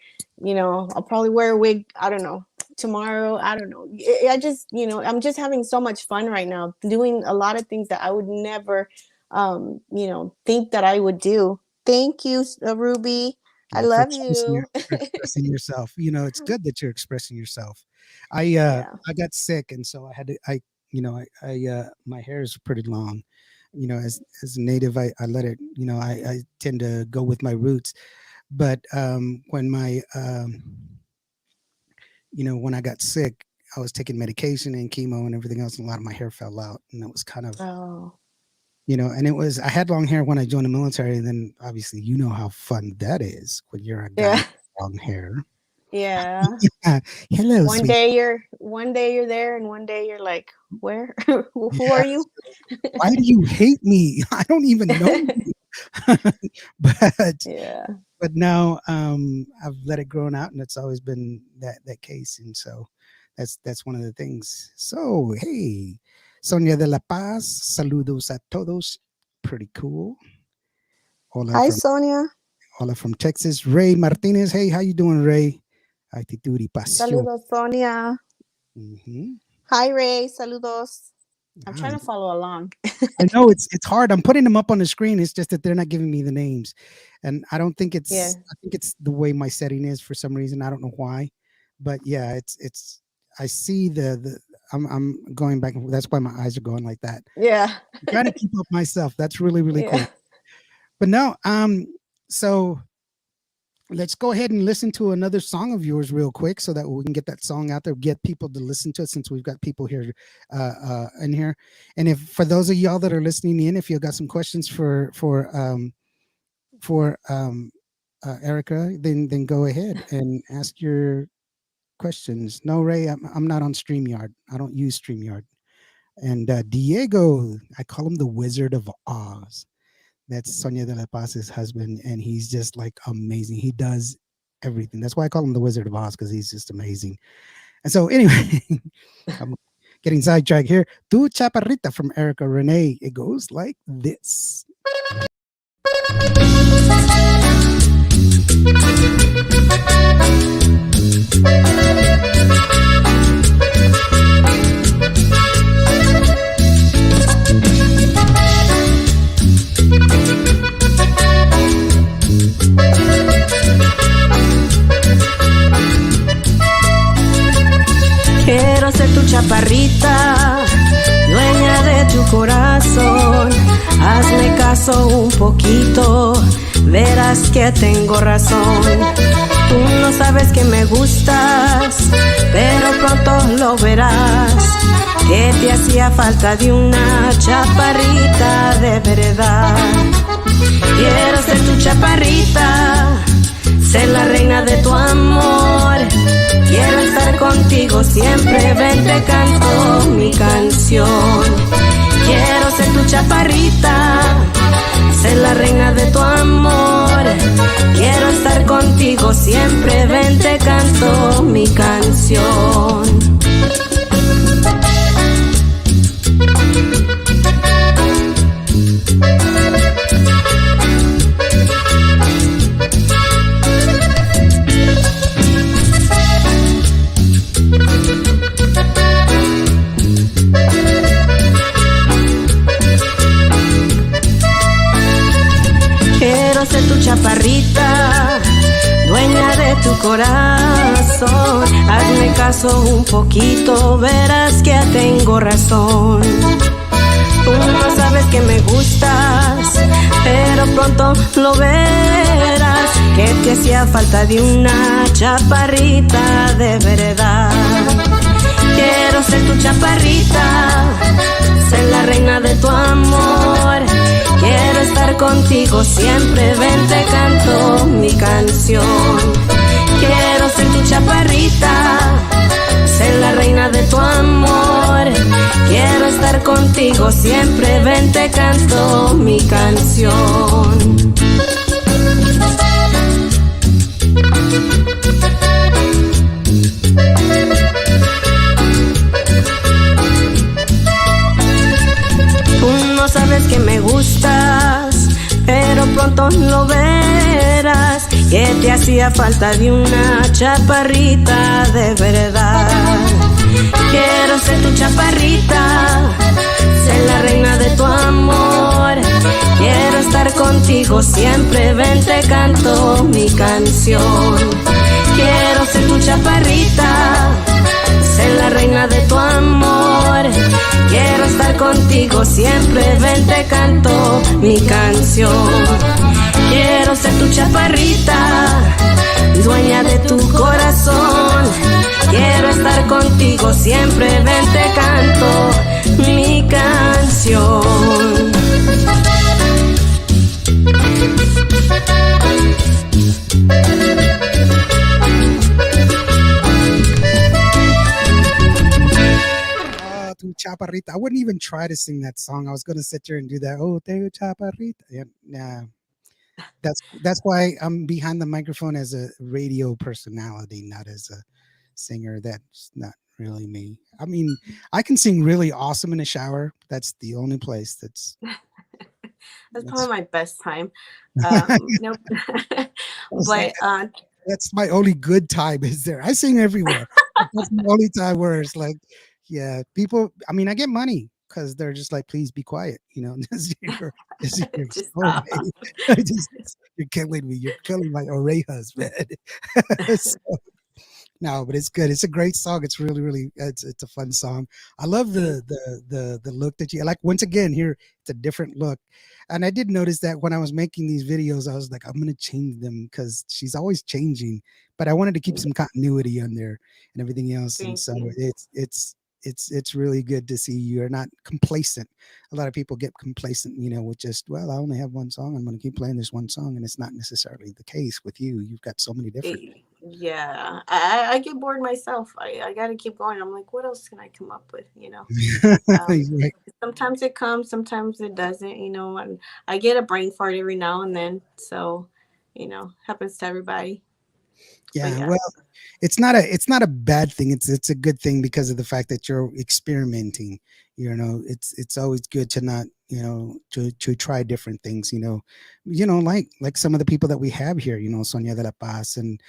I'll probably wear a wig. I don't know. Tomorrow, I don't know. I just, I'm just having so much fun right now, doing a lot of things that I would never, think that I would do. Thank you, Ruby. I For love expressing, you. for expressing yourself. It's good that you're expressing yourself. Yeah. I got sick, and so I had to. My hair is pretty long. As a native, I let it. I tend to go with my roots. But when I got sick, I was taking medication and chemo and everything else, and a lot of my hair fell out, and it was kind of Oh, and I had long hair when I joined the military, and then obviously how fun that is when you're a guy yeah. with long hair. Yeah. Hello, One sweet. day you're there and one day you're like, where? Who are you? Why do you hate me? I don't even know you. but Yeah. but now I've let it grow out, and it's always been that case, and so that's one of the things. So hey, Sonia de la Paz, saludos a todos. Pretty cool. Hola Hi, from Sonia. Texas. Ray Martinez. Hey, how you doing, Ray? Actitud y pasión. Saludos, Sonia. Mhm. Hi, Ray. Saludos. I'm trying Ah, to follow along. I know it's hard. I'm putting them up on the screen. It's just that they're not giving me the names, and I don't think Yeah. I think it's the way my setting is for some reason. I don't know why, but yeah, it's. I see the. I'm going back. That's why my eyes are going like that. Yeah. I'm trying to keep up myself. That's really cool. Yeah. But no, so let's go ahead and listen to another song of yours real quick so that we can get that song out there, get people to listen to it, since we've got people here in here. And if for those of y'all that are listening in, if you've got some questions for Erica, then go ahead and ask your questions. No, Ray, I'm not on StreamYard. I don't use StreamYard. And Diego, I call him the Wizard of Oz. That's Sonia de la Paz's husband, and he's just like amazing. He does everything. That's why I call him the Wizard of Oz, because he's just amazing. And so anyway, I'm getting sidetracked here. Tu Chaparrita from Erica Renee. It goes like this. Quiero ser tu chaparrita, dueña de tu corazón. Hazme caso un poquito, verás que tengo razón. Tú no sabes que me gustas, verás que te hacía falta de una chaparrita de verdad. Quiero ser tu chaparrita, ser la reina de tu amor. Quiero estar contigo siempre, ven te canto mi canción. Quiero ser tu chaparrita, ser la reina de tu amor. Quiero estar contigo siempre, ven te canto mi canción. Quiero ser tu chaparrita, dueña de tu corazón. Hazme caso un poquito, verás que tengo razón. Tú no sabes que me gustas, pero pronto lo verás, que te hacía falta de una chaparrita de verdad. Quiero ser tu chaparrita, ser la reina de tu amor. Quiero estar contigo siempre, ven te canto mi canción. Quiero ser tu chaparrita, ser la reina de tu amor. Quiero estar contigo siempre, ven te canto mi canción. Tú no sabes que me gustas, pero pronto lo verás, que te hacía falta de una chaparrita de verdad. Quiero ser tu chaparrita, ser la reina de tu amor. Quiero estar contigo siempre, ven te canto mi canción. Quiero ser tu chaparrita, ser la reina de tu amor. Quiero estar contigo siempre, ven te canto mi canción. Quiero ser tu chaparrita, dueña de tu corazón. Quiero estar contigo siempre, ven te canto mi canción. Tu chaparrita. I wouldn't even try to sing that song. I was going to sit there and do that. Oh, tu chaparrita. Yeah, nah. That's why I'm behind the microphone as a radio personality, not as a singer. That's not really me. I mean, I can sing really awesome in the shower. That's the only place That's that's probably my best time. Nope. I was like, But that's my only good time is there. I sing everywhere. But that's the only time where it's like, yeah, people. I mean, I get money because they're just like, please be quiet. You know, this is your just show, stop. man. You're killing me. You're killing my orejas, man. So, no, but it's good. It's a great song. It's really, really. It's a fun song. I love the look that you like. Once again, here it's a different look, and I did notice that when I was making these videos, I was like, I'm gonna change them because she's always changing. But I wanted to keep some continuity on there and everything else, and Thank so you. it's really good to see you're not complacent. A lot of people get complacent, with just, well, I only have one song. I'm going to keep playing this one song, and it's not necessarily the case with you. You've got so many different. Yeah, I get bored myself. I got to keep going. I'm like, what else can I come up with? Um, Right. Sometimes it comes, sometimes it doesn't. And I get a brain fart every now and then. So, happens to everybody. But Yeah, yeah, well, it's not a bad thing. It's a good thing because of the fact that you're experimenting. It's always good to not, to try different things. Like some of the people that we have here. Sonia de la Paz and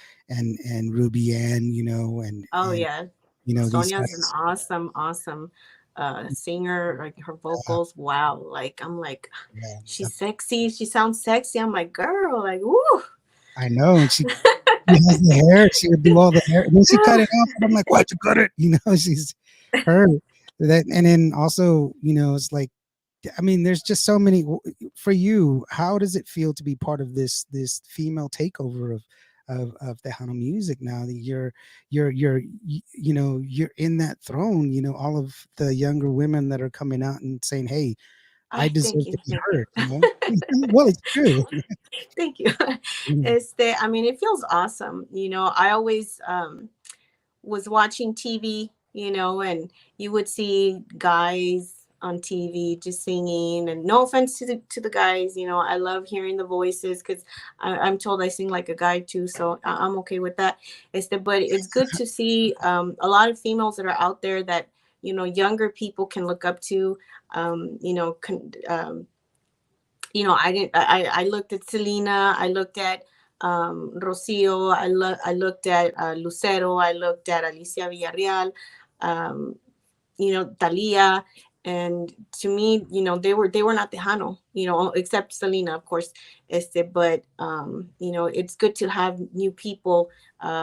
Ruby Ann. And oh yeah, these Sonia's an guys. awesome, awesome singer. Like her vocals, wow. Like I'm like, Yeah, she's sexy. She sounds sexy. I'm like, girl, like, woo. I know. And she has the hair. She would do all the hair. And then she cut it off. And I'm like, why'd you cut it? She's her. That, and then also, it's like, I mean, there's just so many for you. How does it feel to be part of this female takeover of Tejano music now. That you're in that throne. All of the younger women that are coming out and saying, "Hey, I I deserve thank to you, be thank you. heard." Well, it's true. Thank you. Mhm. I mean, it feels awesome. I always was watching TV, and you would see guys on TV just singing. And no offense to the guys, I love hearing the voices because I'm told I sing like a guy too, so I'm okay with that. But it's good to see a lot of females that are out there that younger people can look up to. I didn't. I looked at Selena. I looked at Rocio. I looked at Lucero. I looked at Alicia Villarreal. Um, Talia, and to me, they were not Tejano, except Selena, of course. It's good to have new people,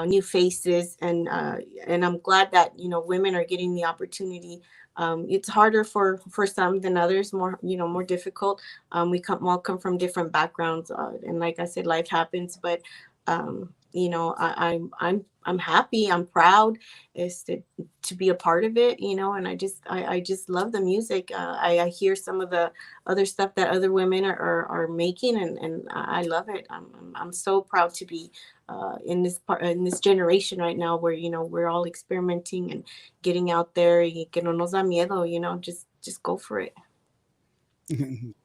new faces, and I'm glad that women are getting the opportunity. It's harder for some than others, more difficult. We all come from different backgrounds, and like I said, life happens, but I'm happy, I'm proud is to be a part of it, and I just love the music. I hear some of the other stuff that other women are making, and I love it. I'm so proud to be in this generation right now where we're all experimenting and getting out there. Y que no nos da miedo, just go for it.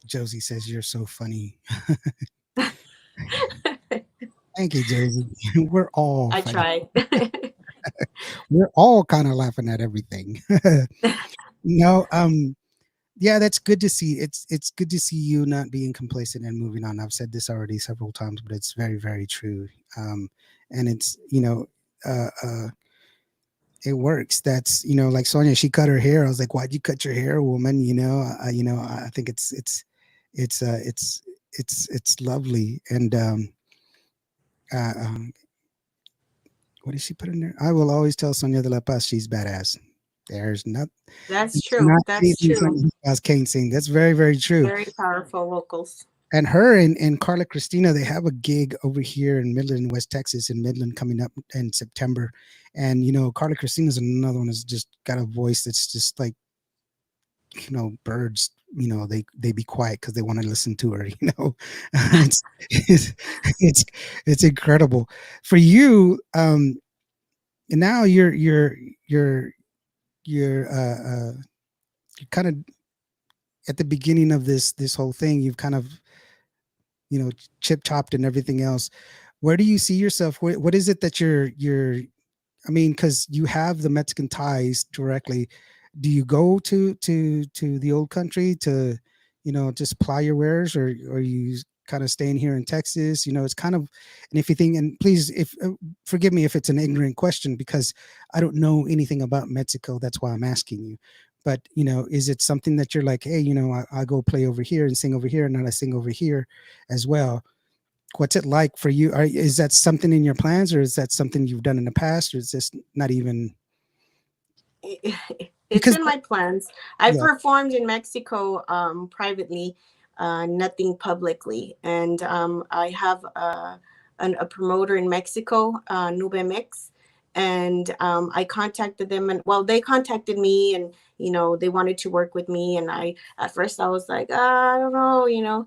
Josie says you're so funny. Thank you, Josie. We're all I funny. try. We're all kind of laughing at everything. no, yeah, that's good to see. It's good to see you not being complacent and moving on. I've said this already several times, but it's very, very true. And it's it works. That's like Sonia, she cut her hair. I was like, "Why'd you cut your hair, woman?" I think it's it's lovely. And uh, um, what did she put in there? I will always tell Sonia de la Paz she's badass. That's There's true. not That's anything true. Sonia de la Paz can't sing. That's very, very true. Very powerful vocals. And her and Carla Cristina, they have a gig over here in Midland, West Texas, in Midland coming up in September. And Carla Christina's another one that's just got a voice that's just like birds. They be quiet because they want to listen to her. it's it's it's it's incredible for you. And now you're you're you're kind of at the beginning of this whole thing. You've kind of chip chopped and everything else. Where do you see yourself? What is it that you're I mean, because you have the Mexican ties directly. Do you go to the old country to just ply your wares, or you kind of staying here in Texas? It's kind of, and if you think, and please, if forgive me if it's an ignorant question, because I don't know anything about Mexico. That's why I'm asking you. But is it something that you're like, hey, I go play over here and sing over here, and then I sing over here as well? What's it like for you? Is that something in your plans, or is that something you've done in the past, or is this not even It's because in my plans. I yeah. performed in Mexico privately, nothing publicly, and I have a promoter in Mexico, Nube Mix, and I contacted them, and well, they contacted me, and they wanted to work with me, and I at first I was like, I don't know,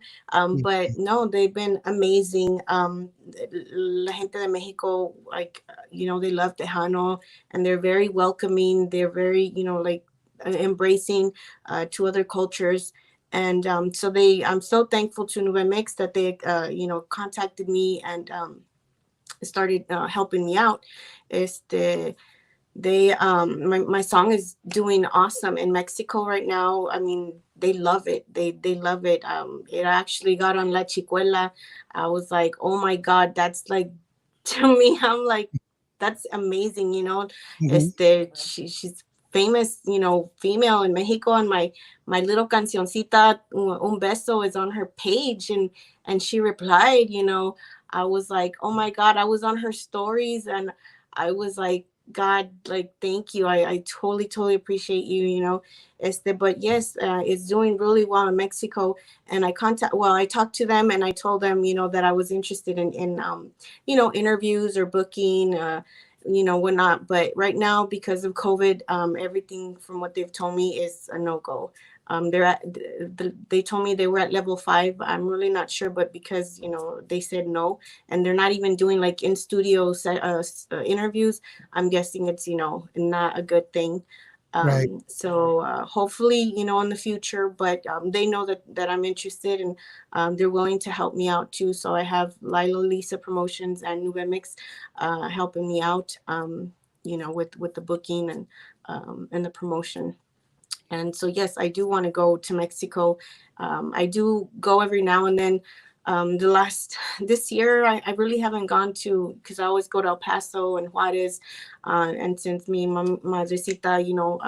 but no, they've been amazing. La gente de Mexico, like they love Tejano, and they're very welcoming. They're very, like embracing to other cultures. And I'm so thankful to Nueva Mix that they, contacted me and started helping me out. Este, my song is doing awesome in Mexico right now. I mean, they love it. They love it. It actually got on La Chicuela. I was like, oh my God, that's like to me, I'm like, that's amazing, Mhm. she's famous, female in Mexico, and my little cancioncita Un Beso is on her page, and she replied, I was like, oh my God, I was on her stories, and I was like, God, like, thank you. I totally, totally appreciate you, you know. But yes, it's doing really well in Mexico. And I talked to them and I told them, you know, that I was interested in you know, interviews or booking, you know, whatnot. But right now, because of COVID, everything from what they've told me is a no-go. They told me they were at level 5. I'm really not sure, but because, you know, they said no, and they're not even doing like in studio interviews, I'm guessing it's, you know, not a good thing. Right. So hopefully, you know, in the future, but they know that I'm interested, and they're willing to help me out too. So I have Lila Lisa Promotions and Nube Mix helping me out, you know, with the booking and the promotion. And so, yes, I do want to go to Mexico. I do go every now and then. This year, I really haven't gone to, because I always go to El Paso and Juarez. And since me, Madrecita, you know,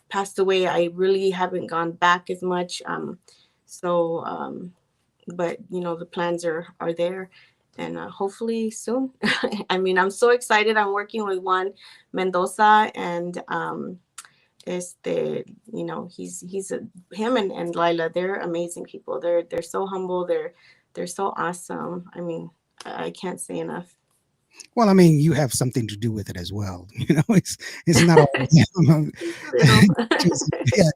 passed away, I really haven't gone back as much. So, but, you know, the plans are there. And hopefully soon. I mean, I'm so excited. I'm working with Juan Mendoza, and este, you know, him and Lila, they're amazing people. They're so humble. They're so awesome. I mean, I can't say enough. Well, I mean, you have something to do with it as well. It's not all them. Just a little. Yeah,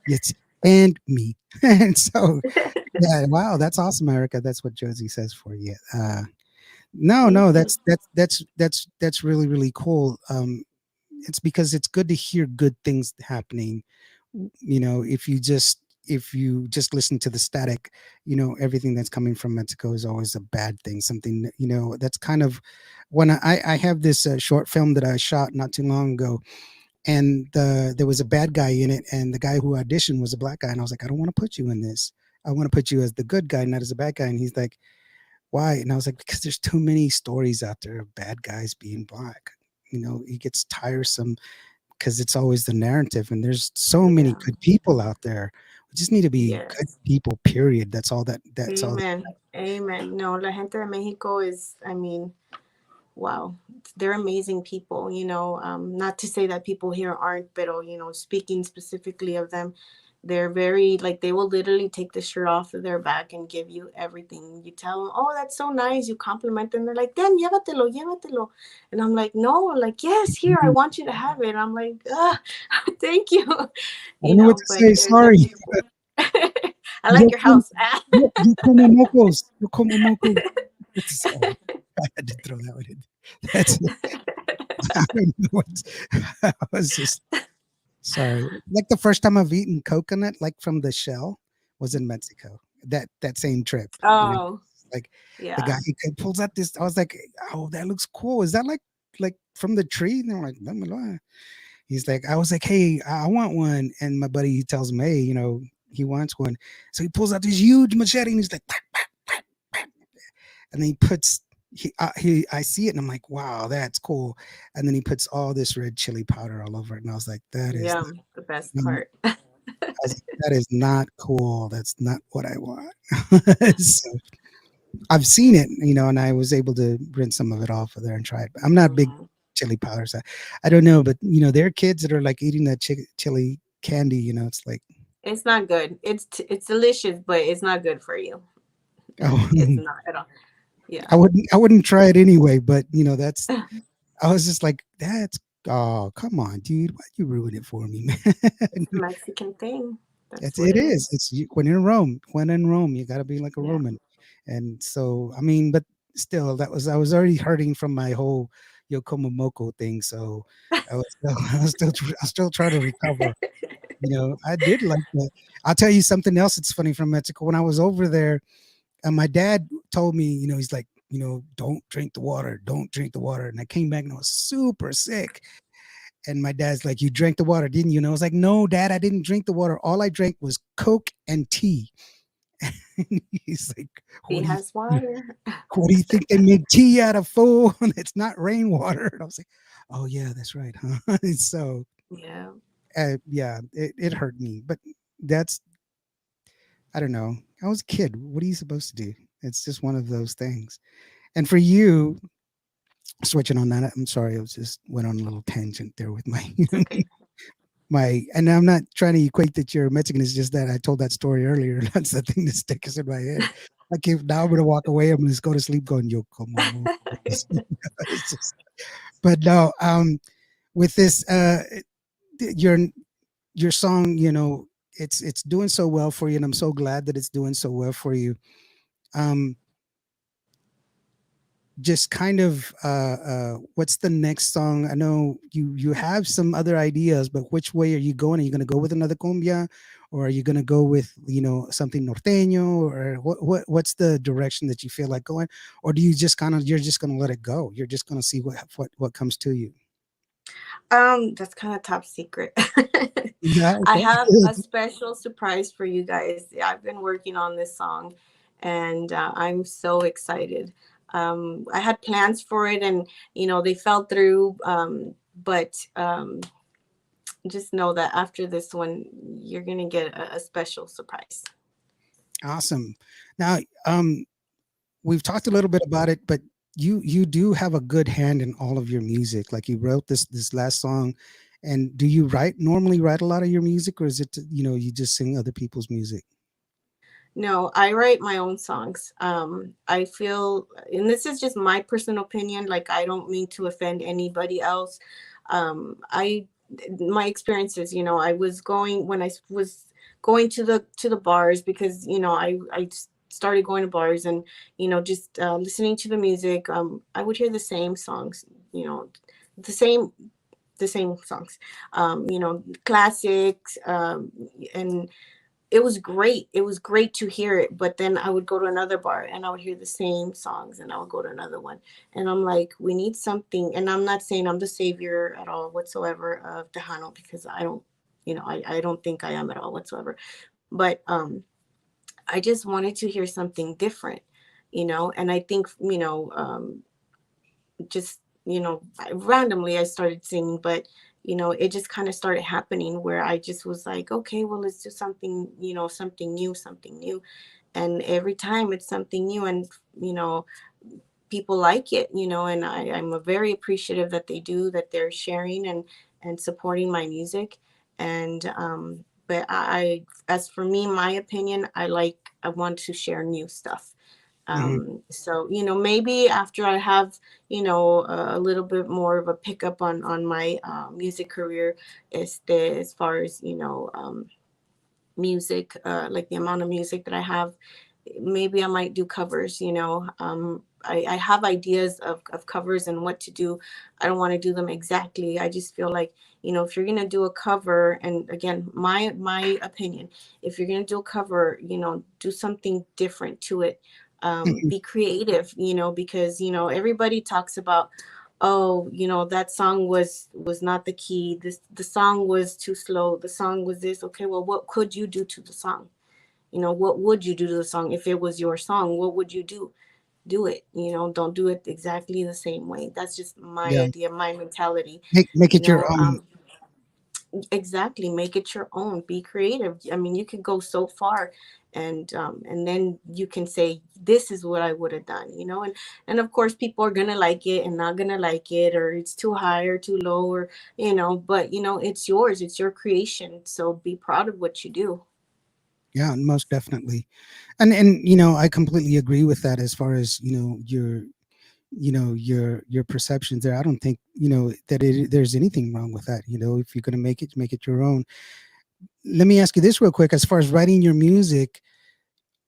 it's and me. And so yeah, wow, that's awesome, Erica. That's what Josie says for you. No, Thank no, you. that's really really cool. It's because it's good to hear good things happening. If you just listen to the static, everything that's coming from Mexico is always a bad thing. Something that's kind of when I have this short film that I shot not too long ago, and there was a bad guy in it, and the guy who auditioned was a black guy, and I was like, I don't want to put you in this. I want to put you as the good guy, not as a bad guy. And he's like, why? And I was like, because there's too many stories out there of bad guys being black. It gets tiresome because it's always the narrative, and there's so many Yeah. good people out there. We just need to be good Yes. people, period. That's all. Amen. Amen. No, la gente de Mexico is, I mean, wow, they're amazing people, you know. Not to say that people here aren't, but, you know, speaking specifically of them, they're very, like, they will literally take the shirt off of their back and give you everything. You tell them, oh, that's so nice, you compliment them, they're like, then llévatelo, llévatelo. And I'm like, no, like, yes, here, I want you to have it. I'm like, thank you. I You don't know what know, to but say. they're Sorry. people. I Yo like your como, house. yo como mocos. Yo como mocos. Sorry. I had to throw that one in. That's I don't know what I was just sorry. Like the first time I've eaten coconut, like from the shell, was in Mexico. That same trip. Oh, Like the guy yeah. he pulls out this. I was like, "Oh, that looks cool. Is that like from the tree?" And they're like, "No." He's like, I was like, "Hey, I want one." And my buddy he tells him, "Hey, he wants one." So he pulls out this huge machete and he's like, and then he puts he I see it and I'm like, wow, that's cool. And then he puts all this red chili powder all over it, and I was like, that is Yeah, the best not, part. I was like, that is not cool. That's not what I want. So I've seen it, and I was able to rinse some of it off of there and try it. But I'm not a big Mhm. chili powder, so I don't know. But there are kids that are like eating that chili candy. It's like, It's not good. It's delicious, but it's not good for you. oh, It's not at all. Yeah. I wouldn't try it anyway. But that's I was just like, that's oh come on, dude, why'd you ruin it for me, It's man? a Mexican thing. That's It's what it it is. is. It's when in Rome, you got to be like a Yeah. Roman. And so, I mean, but still, I was already hurting from my whole Yokomomoko thing. So I was still trying to recover. I did like that. I'll tell you something else that's funny from Mexico. When I was over there, and my dad told me, he's like, don't drink the water, don't drink the water. And I came back and I was super sick. And my dad's like, you drank the water, didn't you? And I was like, no, Dad, I didn't drink the water. All I drank was Coke and tea. He's like, He what do you has water. what do you think they make tea out of, fool? It's not rainwater. And I was like, oh yeah, that's right, huh? So Yeah. yeah, it hurt me, but that's I don't know. I was a kid. What are you supposed to do? It's just one of those things. And for you, switching on that. I'm sorry, I was just went on a little tangent there with my It's okay. my. And I'm not trying to equate that you're Mexican. It's just that I told that story earlier. That's the thing that sticks in my head. Like if now I'm gonna walk away, I'm gonna just go to sleep going yo como no. It's just, but no. With this, your your song, it's doing so well for you, and I'm so glad that it's doing so well for you. Um, just kind of what's the next song? I know you have some other ideas, but which way are you going? Are you going to go with another cumbia, or are you going to go with something norteño, or what's the direction that you feel like going, or do you just kind of you're just going to let it go? You're just going to see what comes to you. That's kind of top secret. Yeah. I Okay. have a special surprise for you guys. Yeah, I've been working on this song, and I'm so excited. I had plans for it, and they fell through. But just know that after this one, you're gonna get a special surprise. Awesome. Now, we've talked a little bit about it, but you do have a good hand in all of your music. Like you wrote this last song, and do you normally write a lot of your music, or is it you just sing other people's music? No, I write my own songs. I feel, and this is just my personal opinion, like I don't mean to offend anybody else. I My experiences, I was going when I was going to the bars because I started going to bars and just listening to the music. I would hear the same songs, the same the same songs, classics, and it was great. It was great to hear it. But then I would go to another bar and I would hear the same songs and I would go to another one. And I'm like, we need something. And I'm not saying I'm the savior at all whatsoever of Tejano because I don't, I don't think I am at all whatsoever. But I just wanted to hear something different, and I think, just randomly I started singing, but it just kind of started happening where I just was like, okay, well, let's do something, something new. And every time it's something new, and you know people like it, and I'm very appreciative that they do, that they're sharing and supporting my music. And but as for me, my opinion, I want to share new stuff. Hmm. So maybe after I have a little bit more of a pickup on my music career, as far as music, like the amount of music that I have, maybe I might do covers. I have ideas of covers and what to do. I don't want to do them exactly. I just feel like, if you're gonna do a cover, and again, my opinion, if you're gonna do a cover, do something different to it. Be creative, because everybody talks about, oh, that song was not the key. The song was too slow. The song was this. Okay, well, what could you do to the song? What would you do to the song if it was your song? What would you do? Do it. Don't do it exactly the same way. That's just my Yeah. idea, my mentality. Make You it your know, own. exactly. Make it your own. Be creative. I mean, you can go so far, and then you can say, "This is what I would have done." And of course, people are gonna like it and not gonna like it, or it's too high or too low, or But it's yours. It's your creation. So be proud of what you do. Yeah, most definitely. And I completely agree with that as far as your perceptions there. I don't think that there's anything wrong with that. If you're going to make it your own. Let me ask you this real quick. As far as writing your music,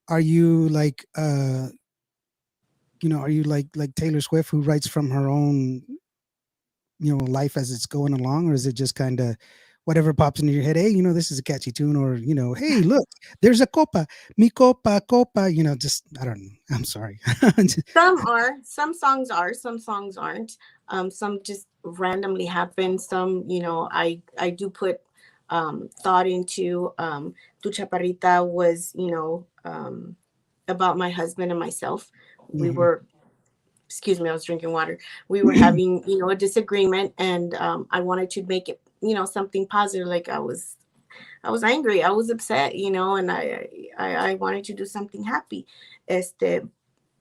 are you like are you like Taylor Swift, who writes from her own life as it's going along, or is it just kind of whatever pops into your head? Hey, this is a catchy tune, or hey, look, there's a copa, mi copa, copa. Just I don't know. I'm sorry. Some songs are, some songs aren't. Some just randomly happen. Some, I do put thought into. Tu Chaparrita was, about my husband and myself. We Hmm. were, excuse me, I was drinking water. We were having, a disagreement, and I wanted to make it, something positive. Like I was angry, I was upset, and I wanted to do something happy. Este,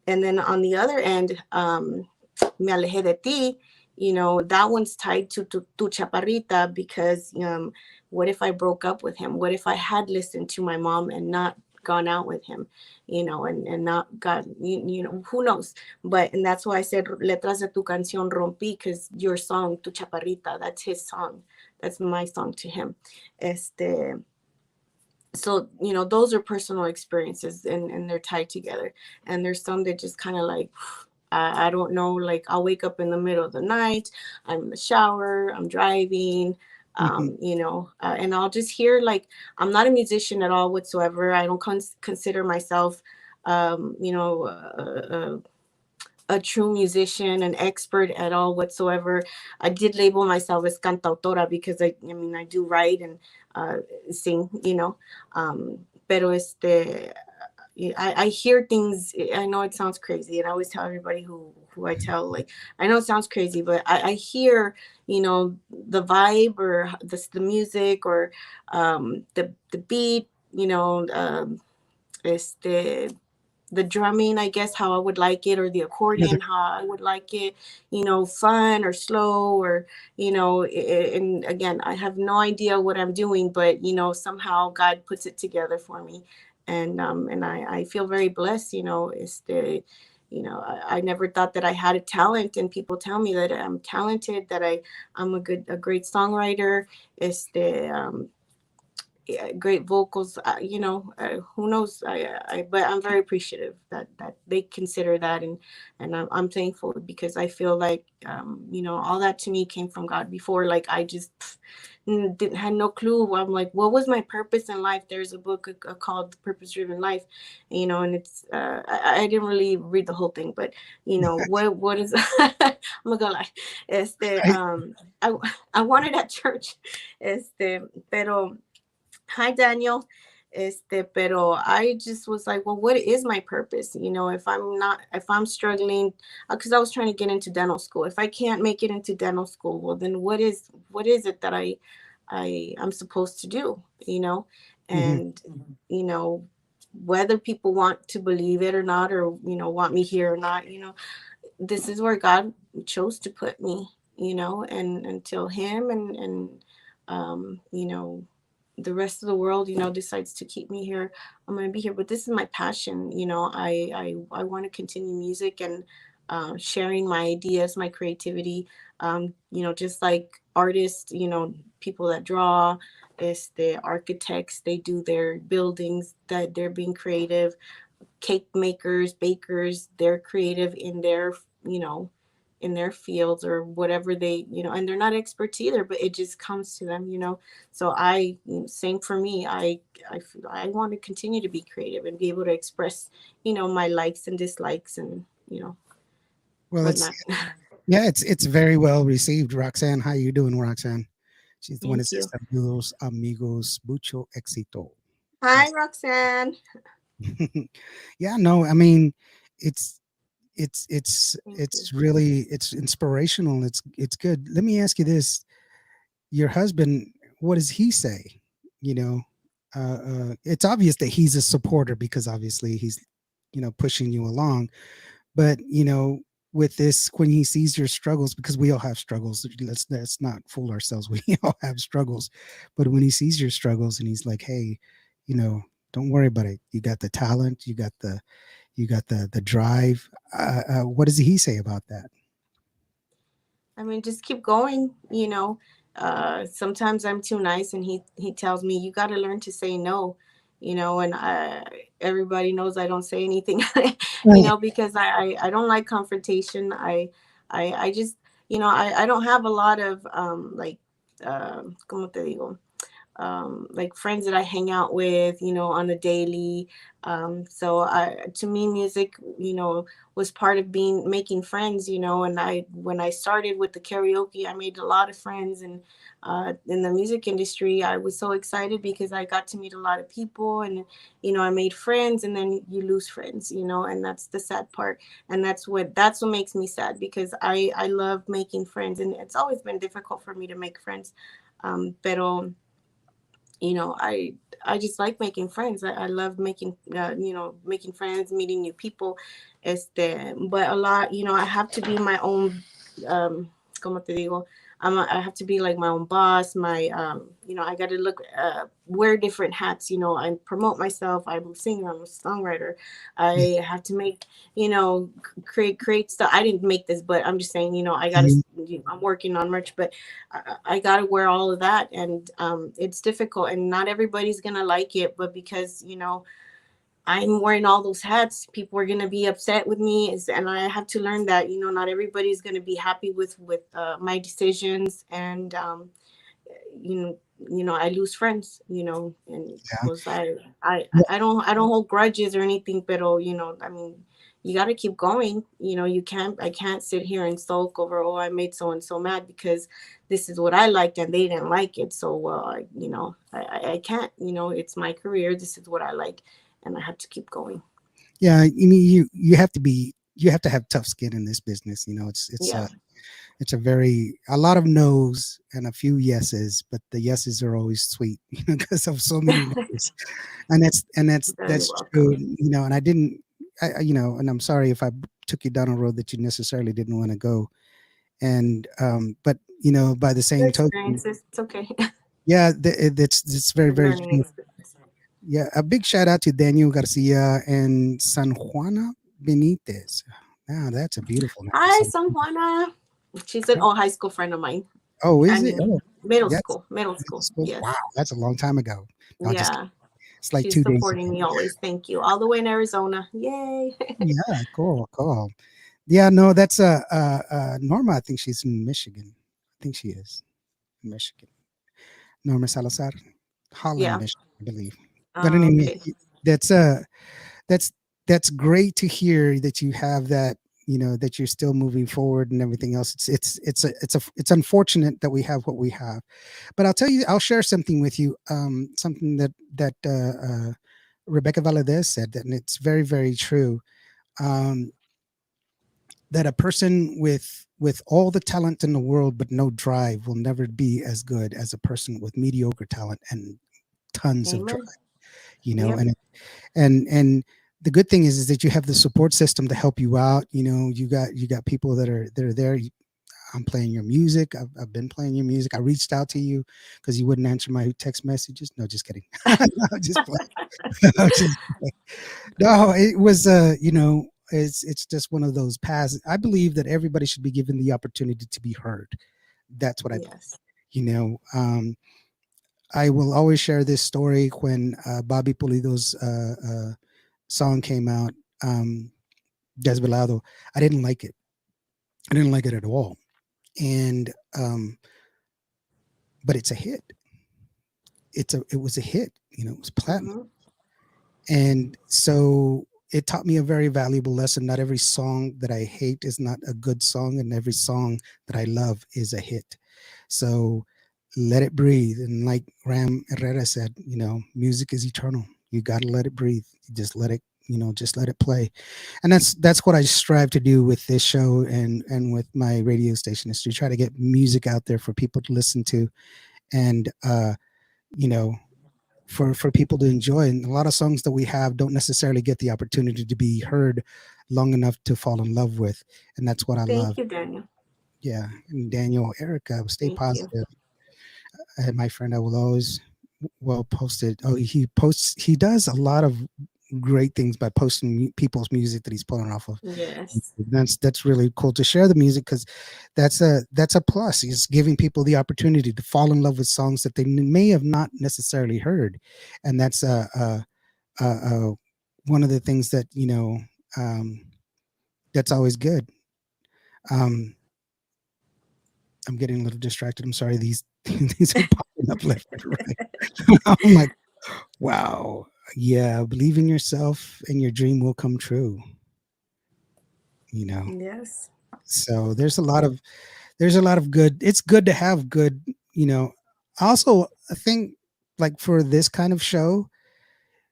and then on the other end, Me alejé de ti, that one's tied to tu chaparrita, because what if I broke up with him? What if I had listened to my mom and not gone out with him, and not got, who knows? But, and that's why I said letras de tu canción rompí, because your song, tu chaparrita, that's his song. That's my song to him. Este, so those are personal experiences, and they're tied together. And there's some that just kind of like, I don't know, like I'll wake up in the middle of the night, I'm in the shower, I'm driving, Mhm. and I'll just hear, like, I'm not a musician at all whatsoever. I don't consider myself a true musician, an expert at all whatsoever. I did label myself as cantautora because I mean, I do write and uh, sing, pero I hear things. I know it sounds crazy, and I always tell everybody who I tell, like, I know it sounds crazy, but I hear, the vibe, or the music, or the beat, este the drumming, I guess, how I would like it, or the Yeah, accordion, how I would like it, fun or slow, or, and again, I have no idea what I'm doing, but, somehow God puts it together for me. And I feel very blessed, I never thought that I had a talent, and people tell me that I'm talented, that I'm a great songwriter. Yeah, great vocals. Who knows? But I'm very appreciative that they consider that, and I'm thankful, because I feel like, all that to me came from God. Before, like, I just didn't had no clue. I'm like, what was my purpose in life? There's a book called Purpose Driven Life, and it's I didn't really read the whole thing, but what is I'm not gonna lie, right. I I wanted at church, pero. Hi, Daniel. Pero I just was like, well, what is my purpose? If I'm struggling, because I was trying to get into dental school. If I can't make it into dental school, well, then what is it that I'm supposed to do? Mhm. And you know, whether people want to believe it or not, or want me here or not, this is where God chose to put me. And until Him and the rest of the world, decides to keep me here, I'm going to be here. But this is my passion. I want to continue music, and sharing my ideas, my creativity. Just like artists, people that draw, is the architects, they do their buildings, that they're being creative. Cake makers, bakers, they're creative you know, in their fields, or whatever and they're not experts either, but it just comes to them. So same for me. I want to continue to be creative and be able to express, my likes and dislikes, and Well, whatnot. yeah, it's very well received. Roxanne, how you doing, Roxanne? She's the one that Thank says you. saludos amigos mucho éxito. Hi, Yes. Roxanne. Yeah, no, I mean, it's Thank you. it's really it's inspirational. It's good. Let me ask you this: your husband, what does he say? You know, it's obvious that he's a supporter because obviously he's pushing you along. But with this, when he sees your struggles, because we all have struggles, let's not fool ourselves. We all have struggles. But when he sees your struggles and he's like, hey, you know don't worry about it, you got the talent, you got the drive. What does he say about that? I mean, just keep going. Sometimes I'm too nice, and he tells me, you got to learn to say no. And everybody knows I don't say anything. Right. Because I don't like confrontation. I just, I don't have a lot of like, como te digo, like friends that I hang out with, on a daily. To me, music, was part of making friends, and when I started with the karaoke, I made a lot of friends. And in the music industry, I was so excited because I got to meet a lot of people, and, I made friends, and then you lose friends, and that's the sad part. And that's what makes me sad, because I love making friends, and it's always been difficult for me to make friends. Pero I just like making friends. I love making making friends, meeting new people. But a lot, I have to be my own, como te digo, I have to be like my own boss. I got to look, wear different hats. I promote myself. I'm a singer. I'm a songwriter. Yeah. I have to make, create stuff. I didn't make this, but I'm just saying, I got to. Mhm. I'm working on merch, but I got to wear all of that, and it's difficult, and not everybody's gonna like it. But because I'm wearing all those hats, people are gonna be upset with me, and I have to learn that not everybody's gonna be happy with my decisions, and I lose friends, and Yeah. was I don't hold grudges or anything, pero I mean, you got to keep going. I can't sit here and sulk over, oh, I made so and so mad because this is what I liked and they didn't like it. So well, I can't. It's my career. This is what I like, and I have to keep going. Yeah, I mean, you have to be, you have to have tough skin in this business. Yeah, It's a very, a lot of no's and a few yeses, but the yeses are always sweet, because of so many no's. And very that's true, welcome. and I didn't, and I'm sorry if I took you down a road that you necessarily didn't want to go. And but by the Your same token, experiences, it's okay. yeah, it's very, very Learning true. experience. Yeah, a big shout out to Daniel Garcia and San Juana Benitez. Now that's a beautiful name. Hi, San Juana. She's an old high school friend of mine. Oh, I is it? mean, Oh, middle yes. school, middle Middle school. school. Wow, Yes. that's a long time ago. No, just Yeah. kidding. It's like She's 2 days supporting ago. me always. Thank you. All the way in Arizona. Yay. Yeah, cool, cool. Yeah, no, that's Norma. I think she's in Michigan. I think she is in Michigan. Norma Salazar, Holland, Yeah. Michigan, I believe. But anyway, Okay. that's that's that's great to hear that you have that, that you're still moving forward and everything else. It's unfortunate that we have what we have, but I'll share something with you, something that Rebecca Valadez said, and it's very, very true. um, that a person with all the talent in the world but no drive will never be as good as a person with mediocre talent and tons of drive. Amen. you know Yep. and and the good thing is that you have the support system to help you out. You got people that are there. I'm playing your music. I've been playing your music. I reached out to you because you wouldn't answer my text messages. No, just kidding. No, just playing. No, just playing. No, it was it's just one of those paths. I believe that everybody should be given the opportunity to be heard. That's what I believe. Yes. You know, I will always share this story when Bobby Pulido's song came out, Desvelado. I didn't like it. I didn't like it at all. And but it's a hit. It was a hit. It was platinum. Mm-hmm. And so it taught me a very valuable lesson. Not every song that I hate is not a good song, and every song that I love is a hit. So let it breathe. And like Ram Herrera said, music is eternal. You got to let it breathe. Just let it, just let it play. And that's what I strive to do with this show and with my radio station, is to try to get music out there for people to listen to, and you know for people to enjoy. And a lot of songs that we have don't necessarily get the opportunity to be heard long enough to fall in love with, and that's what I love. Thank you, Daniel. Yeah, and Daniel, Erica, stay Thank you. positive. My friend, I will always well post it. Oh, he posts. He does a lot of great things by posting people's music that he's pulling off of. Yes. That's really cool to share the music, because that's a plus. He's giving people the opportunity to fall in love with songs that they may have not necessarily heard, and that's one of the things that um, that's always good. Um, I'm getting a little distracted. I'm sorry. These these are popping up left and right. I'm like, wow, yeah. Believe in yourself, and your dream will come true. You know. Yes. So there's a lot of good. It's good to have good. You know. Also, I think, like, for this kind of show,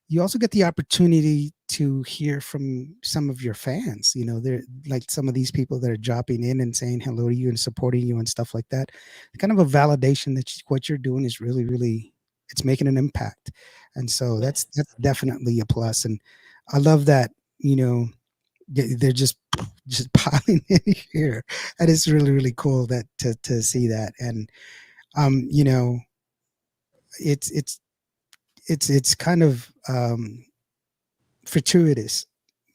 you also get the opportunity to hear from some of your fans. They're like some of these people that are dropping in and saying hello to you and supporting you and stuff like that. Kind of a validation that what you're doing is really, really. it's making an impact, and so that's Yes. definitely a plus. And I love that, you know, they're just piling in here, and it's really really cool that to see that. And you know, it's it's it's kind of fortuitous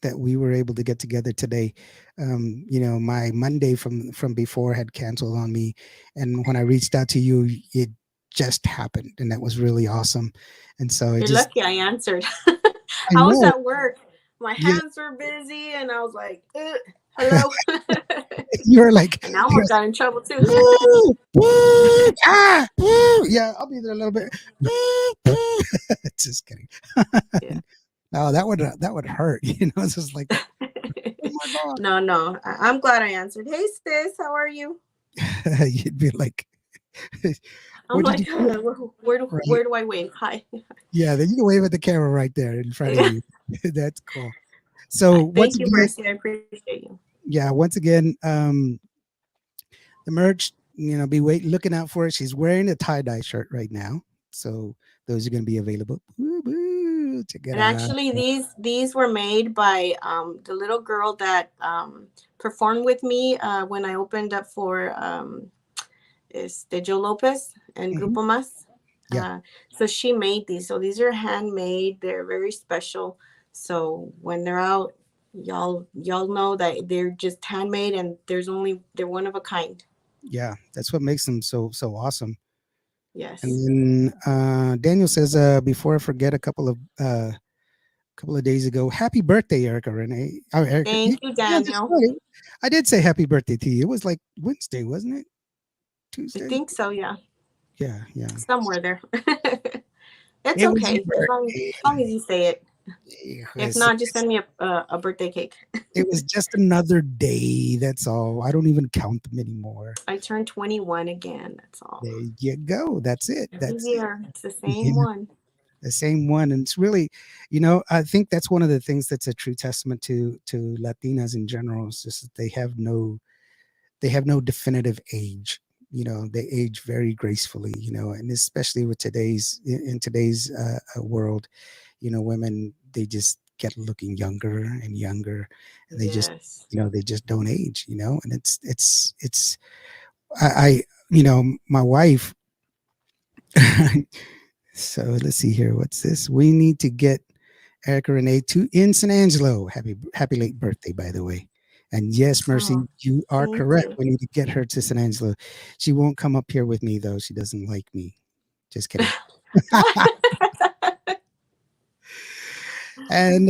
that we were able to get together today. You know, my Monday from before had canceled on me, and when I reached out to you, it just happened, and that was really awesome. And so it You're just, lucky I answered. I I was know, at work. My yeah, hands were busy, and I was like, "Hello." you're like, And I you're almost got in trouble too. woo, woo, ah, woo. Yeah, I'll be there a little bit. Woo, woo. Just kidding. Yeah. No, that would hurt. You know, it's just like, oh my god. No, no. I'm glad I answered. Hey, sis, how are you? You'd be like, I'm what did like, you do? Right? where do I wave? Hi. Yeah, then you can wave at the camera right there in front of you. That's cool. So once Thank you, again, Mercy. I appreciate you. yeah, once again, the merch, you know, be looking out for it. She's wearing a tie-dye shirt right now. So those are going to be available. Woo, woo, check it And out. actually, these were made by the little girl that performed with me when I opened up for Joe Lopez and Mhm. Grupo Mas. Yeah, So she made these. So these are handmade. They're very special. So when they're out, y'all know that they're just handmade, and they're one of a kind. yeah. That's what makes them so awesome. Yes. And then Daniel says, before I forget, couple of days ago, happy birthday, Erica Renee. Oh, Erica, Thank you, yeah, that's Daniel. right. I did say happy birthday to you. It was like Wednesday, wasn't it? I Tuesday? think so. Yeah, Yeah, yeah. somewhere there. It's It was your okay birthday. as long as you say it. It If was, not, just send me a birthday cake. it was just another day. That's all. I don't even count them anymore. I turned 21 again. That's all. There you go. That's it. Every That's it. year, it's the same Yeah, one. the same one. And it's really, you know, I think that's one of the things that's a true testament to Latinas in general. Is just that they have no definitive age. You know, they age very gracefully. You know, and especially with in today's world, you know, women, they just get looking younger and younger, and they just, Yes. you know, they just don't age. You know, and it's I you know, my wife. So let's see here. What's this? We need to get Erica Renee to in San Angelo. Happy late birthday, by the way. And yes, Oh, Mercy, you are thank correct. you. We need to get her to San Angelo. She won't come up here with me though. She doesn't like me. Just kidding. What? And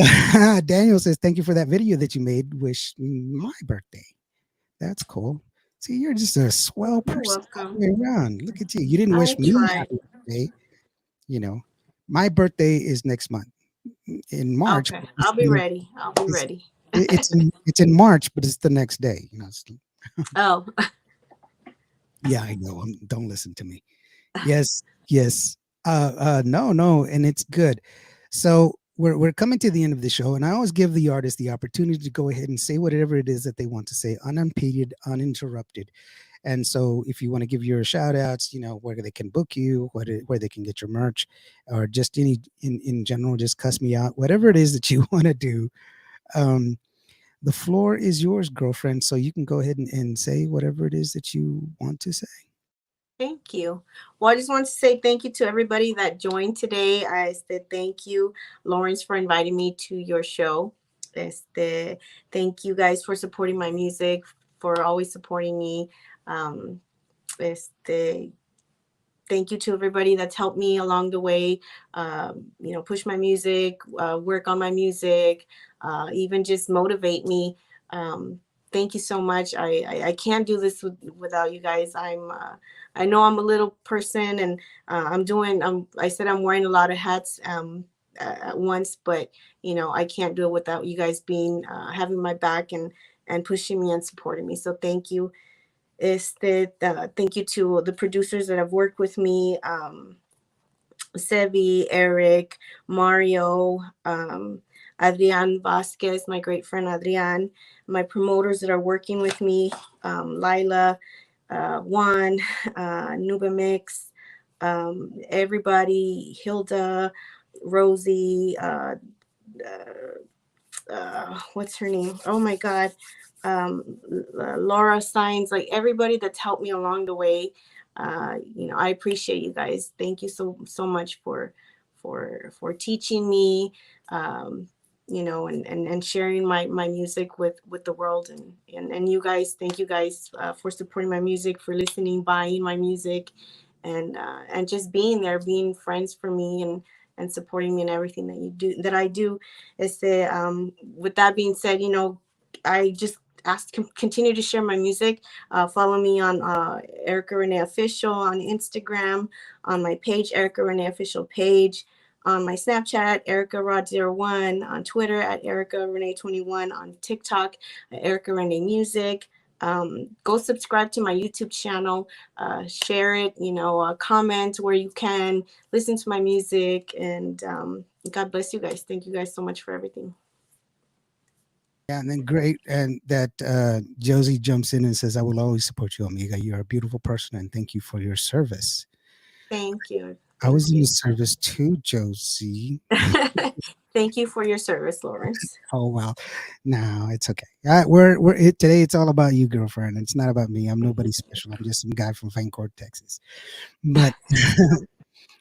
Daniel says, "Thank you for that video that you made. Wish me my birthday. That's cool. See, you're just a swell You're person all welcome. the way around. Look at you. You didn't I wish me try. happy birthday. You know, my birthday is next month in March. Okay, But I'll be ready. I'll be it's ready. it's in March, but it's the next day. You know, Oh, yeah, I know. Don't listen to me. Yes, yes. No, and it's good. So we're coming to the end of the show, and I always give the artist the opportunity to go ahead and say whatever it is that they want to say, unimpeded, uninterrupted. And so, if you want to give your shout outs, you know, where they can book you, where they can get your merch, or just any in general, just cuss me out, whatever it is that you want to do. Um, the floor is yours, girlfriend. So you can go ahead and say whatever it is that you want to say. thank you. Well, I just want to say thank you to everybody that joined today. I said thank you, Lawrence, for inviting me to your show. Este, thank you guys for supporting my music, for always supporting me. Um, este, thank you to everybody that's helped me along the way, push my music, work on my music, even just motivate me. um, Thank you so much. I can't do this without you guys. I know I'm a little person, and I said I'm wearing a lot of hats at once, but I can't do it without you guys being having my back and pushing me and supporting me. So thank you. Thank you to the producers that have worked with me, Sevi, Eric, Mario, Adrian Vasquez, my great friend Adrian, my promoters that are working with me, Lila, Juan, Nuba Mix, everybody, Hilda, Rosie, what's her name? Oh my God. Laura Signs, like everybody that's helped me along the way. I appreciate you guys. Thank you so much for teaching me, um, and sharing my music with the world, and you guys. Thank you guys for supporting my music, for listening, buying my music, and just being there, being friends for me, and supporting me in everything that I do. With that being said, I just continue to share my music. Follow me on Erica Renee Official on Instagram, on my page, Erica Renee Official page, on my Snapchat, Erica Rod01, on Twitter at Erica Renee 21, on TikTok, Erica Renee Music. Go subscribe to my YouTube channel, share it, comment where you can, listen to my music, and God bless you guys. Thank you guys so much for everything. Yeah, and then great, and that Josie jumps in and says, "I will always support you, Amiga. You're a beautiful person, and thank you for your service." Thank you. I was Thank in the you. service too, Josie. Thank you for your service, Lawrence. Oh well, no, it's okay. Today. It's all about you, girlfriend. It's not about me. I'm nobody special. I'm just some guy from Vancourt, Texas. But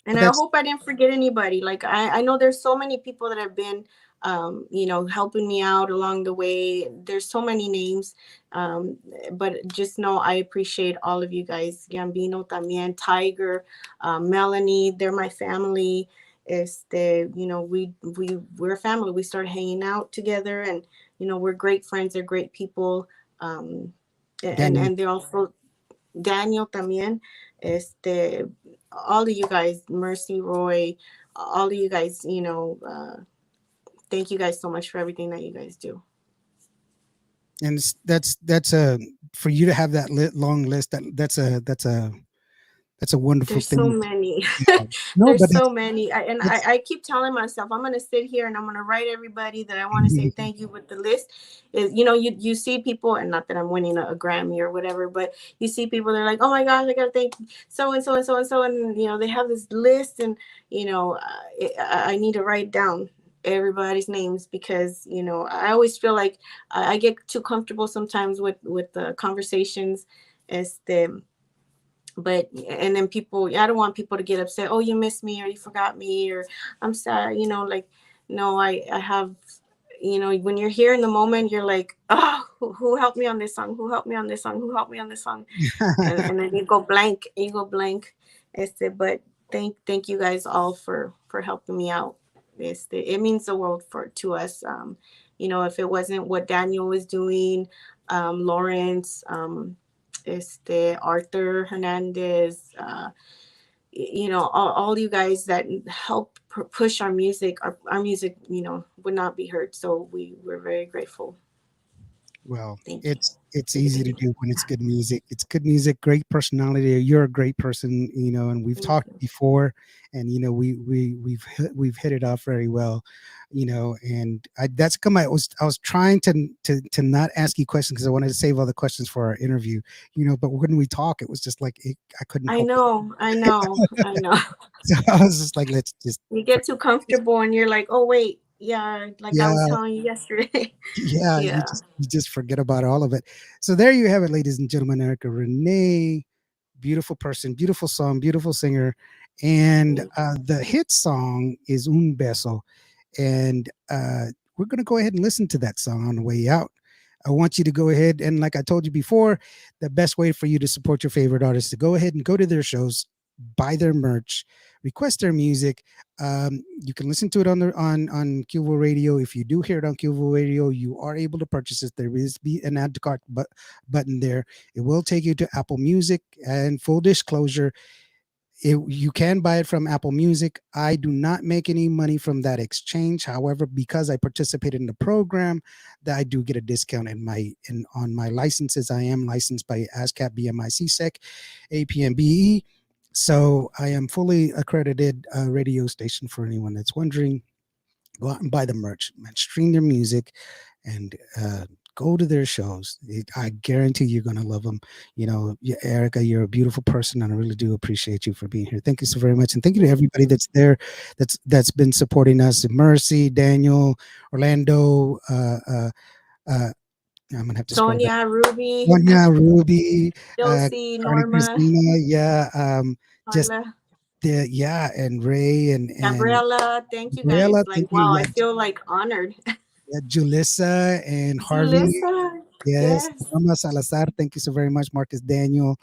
And but I that's hope I didn't forget anybody. Like I know there's so many people that have been, helping me out along the way. There's so many names, um, but just know I appreciate all of you guys. Gambino también, Tiger, Melanie. They're my family. We're a family. We started hanging out together, and we're great friends. They're great people. Um, and Daniel. and they're also Daniel también, all of you guys, Mercy, Roy, all of you guys, thank you guys so much for everything that you guys do. And that's a for you to have that long list. That's a wonderful There's so thing. many. Yeah. No, There's but so many. it's I keep telling myself I'm gonna sit here and I'm gonna write everybody that I want to say thank you with the list. You see people, and not that I'm winning a Grammy or whatever, but you see people, they're like, oh my gosh, I gotta thank so and so and so and so, and they have this list, and I need to write down everybody's names, because I always feel like I get too comfortable sometimes with the conversations. Este but and then people, I don't want people to get upset, oh, you missed me, or you forgot me, or I'm sad, like, no, I have, when you're here in the moment, you're like, oh, who helped me on this song, who helped me on this song, who helped me on this song, and then you go blank. But thank you guys all for helping me out. It means the world to us. If it wasn't what Daniel was doing, Lawrence, Arthur Hernandez, all you guys that help push our music, our music, would not be heard. So we're very grateful. Well, Thank you. it's easy to do when it's good music. It's good music, great personality. You're a great person, and we've Thank talked you. before, and we've hit it off very well, And that's come. I was trying to not ask you questions because I wanted to save all the questions for our interview, But when we talk, it was just like I couldn't I help it. know, I know, I know. So I was just like, let's just You get too comfortable and you're like, oh wait, yeah, like I was yeah. telling you yesterday. Yeah, you Yeah. just forget about all of it. So there you have it, ladies and gentlemen. Erica Renee, beautiful person, beautiful song, beautiful singer, and the hit song is Un Beso, and we're gonna go ahead and listen to that song on the way out. I want you to go ahead and, like I told you before, the best way for you to support your favorite artists to go ahead and go to their shows, buy their merch, request their music. You can listen to it on Cuvo Radio. If you do hear it on Cuvo Radio, you are able to purchase it. There is be an add to cart button there. It will take you to Apple Music. And full disclosure, you can buy it from Apple Music. I do not make any money from that exchange. However, because I participated in the program, that I do get a discount on my licenses. I am licensed by ASCAP, BMI, CSEC, APMBE. So I am fully accredited radio station for anyone that's wondering. Go out and buy the merch, man. Stream their music, and Go to their shows. I guarantee you're going to love them. Erica, you're a beautiful person, and I really do appreciate you for being here. Thank you so very much, and thank you to everybody that's there, that's been supporting us. Mercy, Daniel, Orlando. I'm gonna have to scroll down. Sonia, Ruby, Sonia, Ruby, Josie, Cardi Norma, Christina, yeah, just Carla, and Ray and Gabriella. Thank you guys. Gabriella, Like, thank you, wow, I yeah, feel like honored. Julissa and Harvey, Julissa, yes, yes. Norma Salazar, thank you so very much, Marcus Daniel,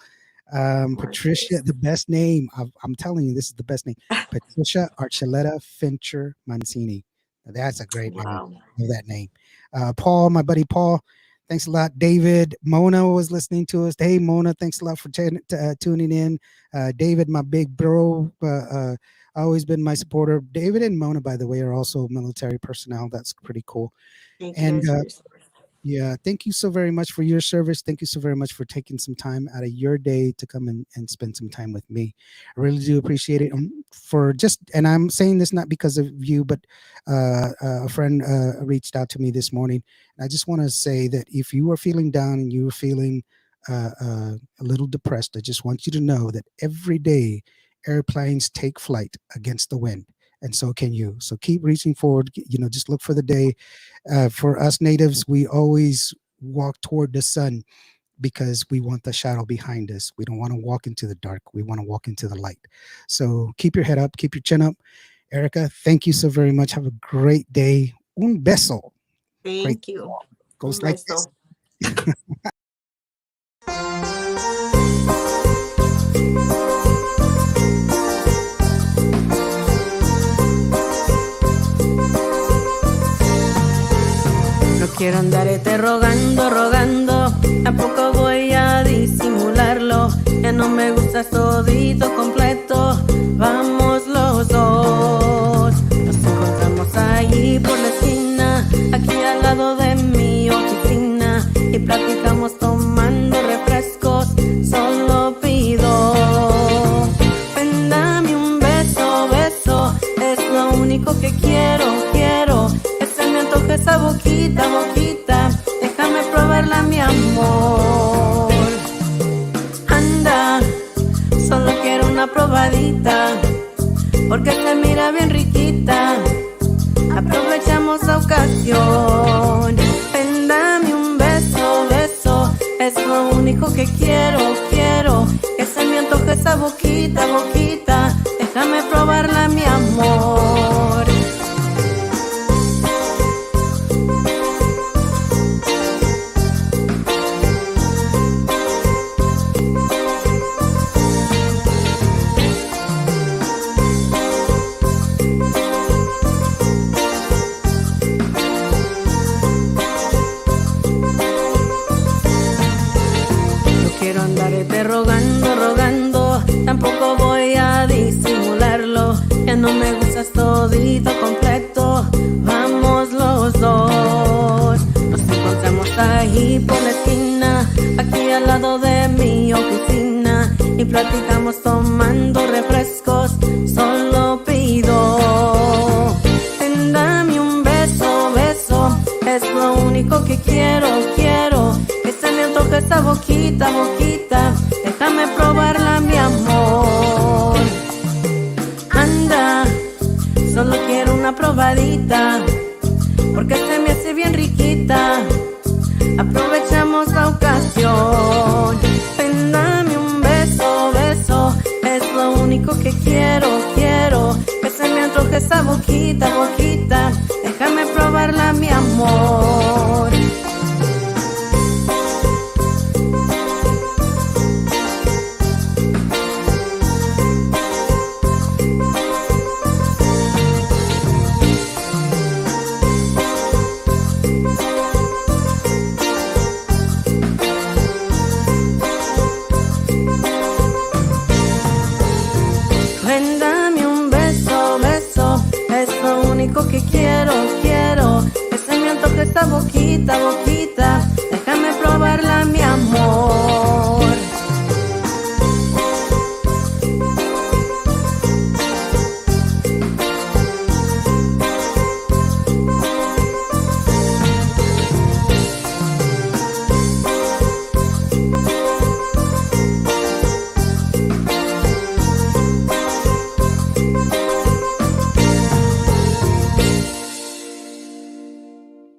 Patricia, Marcus. the best name. I'm telling you, this is the best name. Patricia Archuleta Fincher Mancini. That's a great name. Wow. I know that name. Paul, my buddy Paul, thanks a lot. David, Mona was listening to us. Hey, Mona, thanks a lot for tuning in. David, my big bro, always been my supporter. David and Mona, by the way, are also military personnel. That's pretty cool. Thank you And guys for your support. yeah, thank you so very much for your service. Thank you so very much for taking some time out of your day to come and spend some time with me. I really do appreciate it. And I'm saying this not because of you, but a friend reached out to me this morning. And I just want to say that if you are feeling down and you are feeling a little depressed, I just want you to know that every day airplanes take flight against the wind. And so can you. So keep reaching forward. Just look for the day. For us natives, we always walk toward the sun because we want the shadow behind us. We don't want to walk into the dark. We want to walk into the light. So keep your head up, keep your chin up. Erica, thank you so very much. Have a great day. Un beso. Thank you. Goes like this. No quiero andarte rogando, rogando, tampoco voy a disimularlo. Ya no me gusta todito completo, vamos los dos. Nos encontramos allí por la esquina, aquí al lado de mi oficina, y platicamos tomando refrescos, solo pido. Ven, dame un beso, beso, es lo único que quiero, quiero. Me antoja esa boquita, boquita, déjame probarla, mi amor. Anda, solo quiero una probadita, porque se mira bien riquita. Aprovechamos la ocasión. Ven, dame un beso, beso, es lo único que quiero, quiero. Que se me antoja esa boquita, boquita, déjame probarla, mi amor. Quiero andarte rogando, rogando, tampoco voy a disimularlo. Ya no me gustas todito completo, vamos los dos. Nos encontramos ahí por la esquina, aquí al lado de mi oficina, y platicamos tomando refrescos, solo pido. Ven, dame un beso, beso, es lo único que quiero, quiero. Esa boquita, boquita, déjame probarla, mi amor. Anda, solo quiero una probadita, porque se me hace bien riquita. Aprovechamos la ocasión. Ven, dame un beso, beso, es lo único que quiero, quiero. Que se me antoje esa boquita, boquita, déjame probarla, mi amor. Que quiero, quiero, que se me antoje esta boquita, boquita,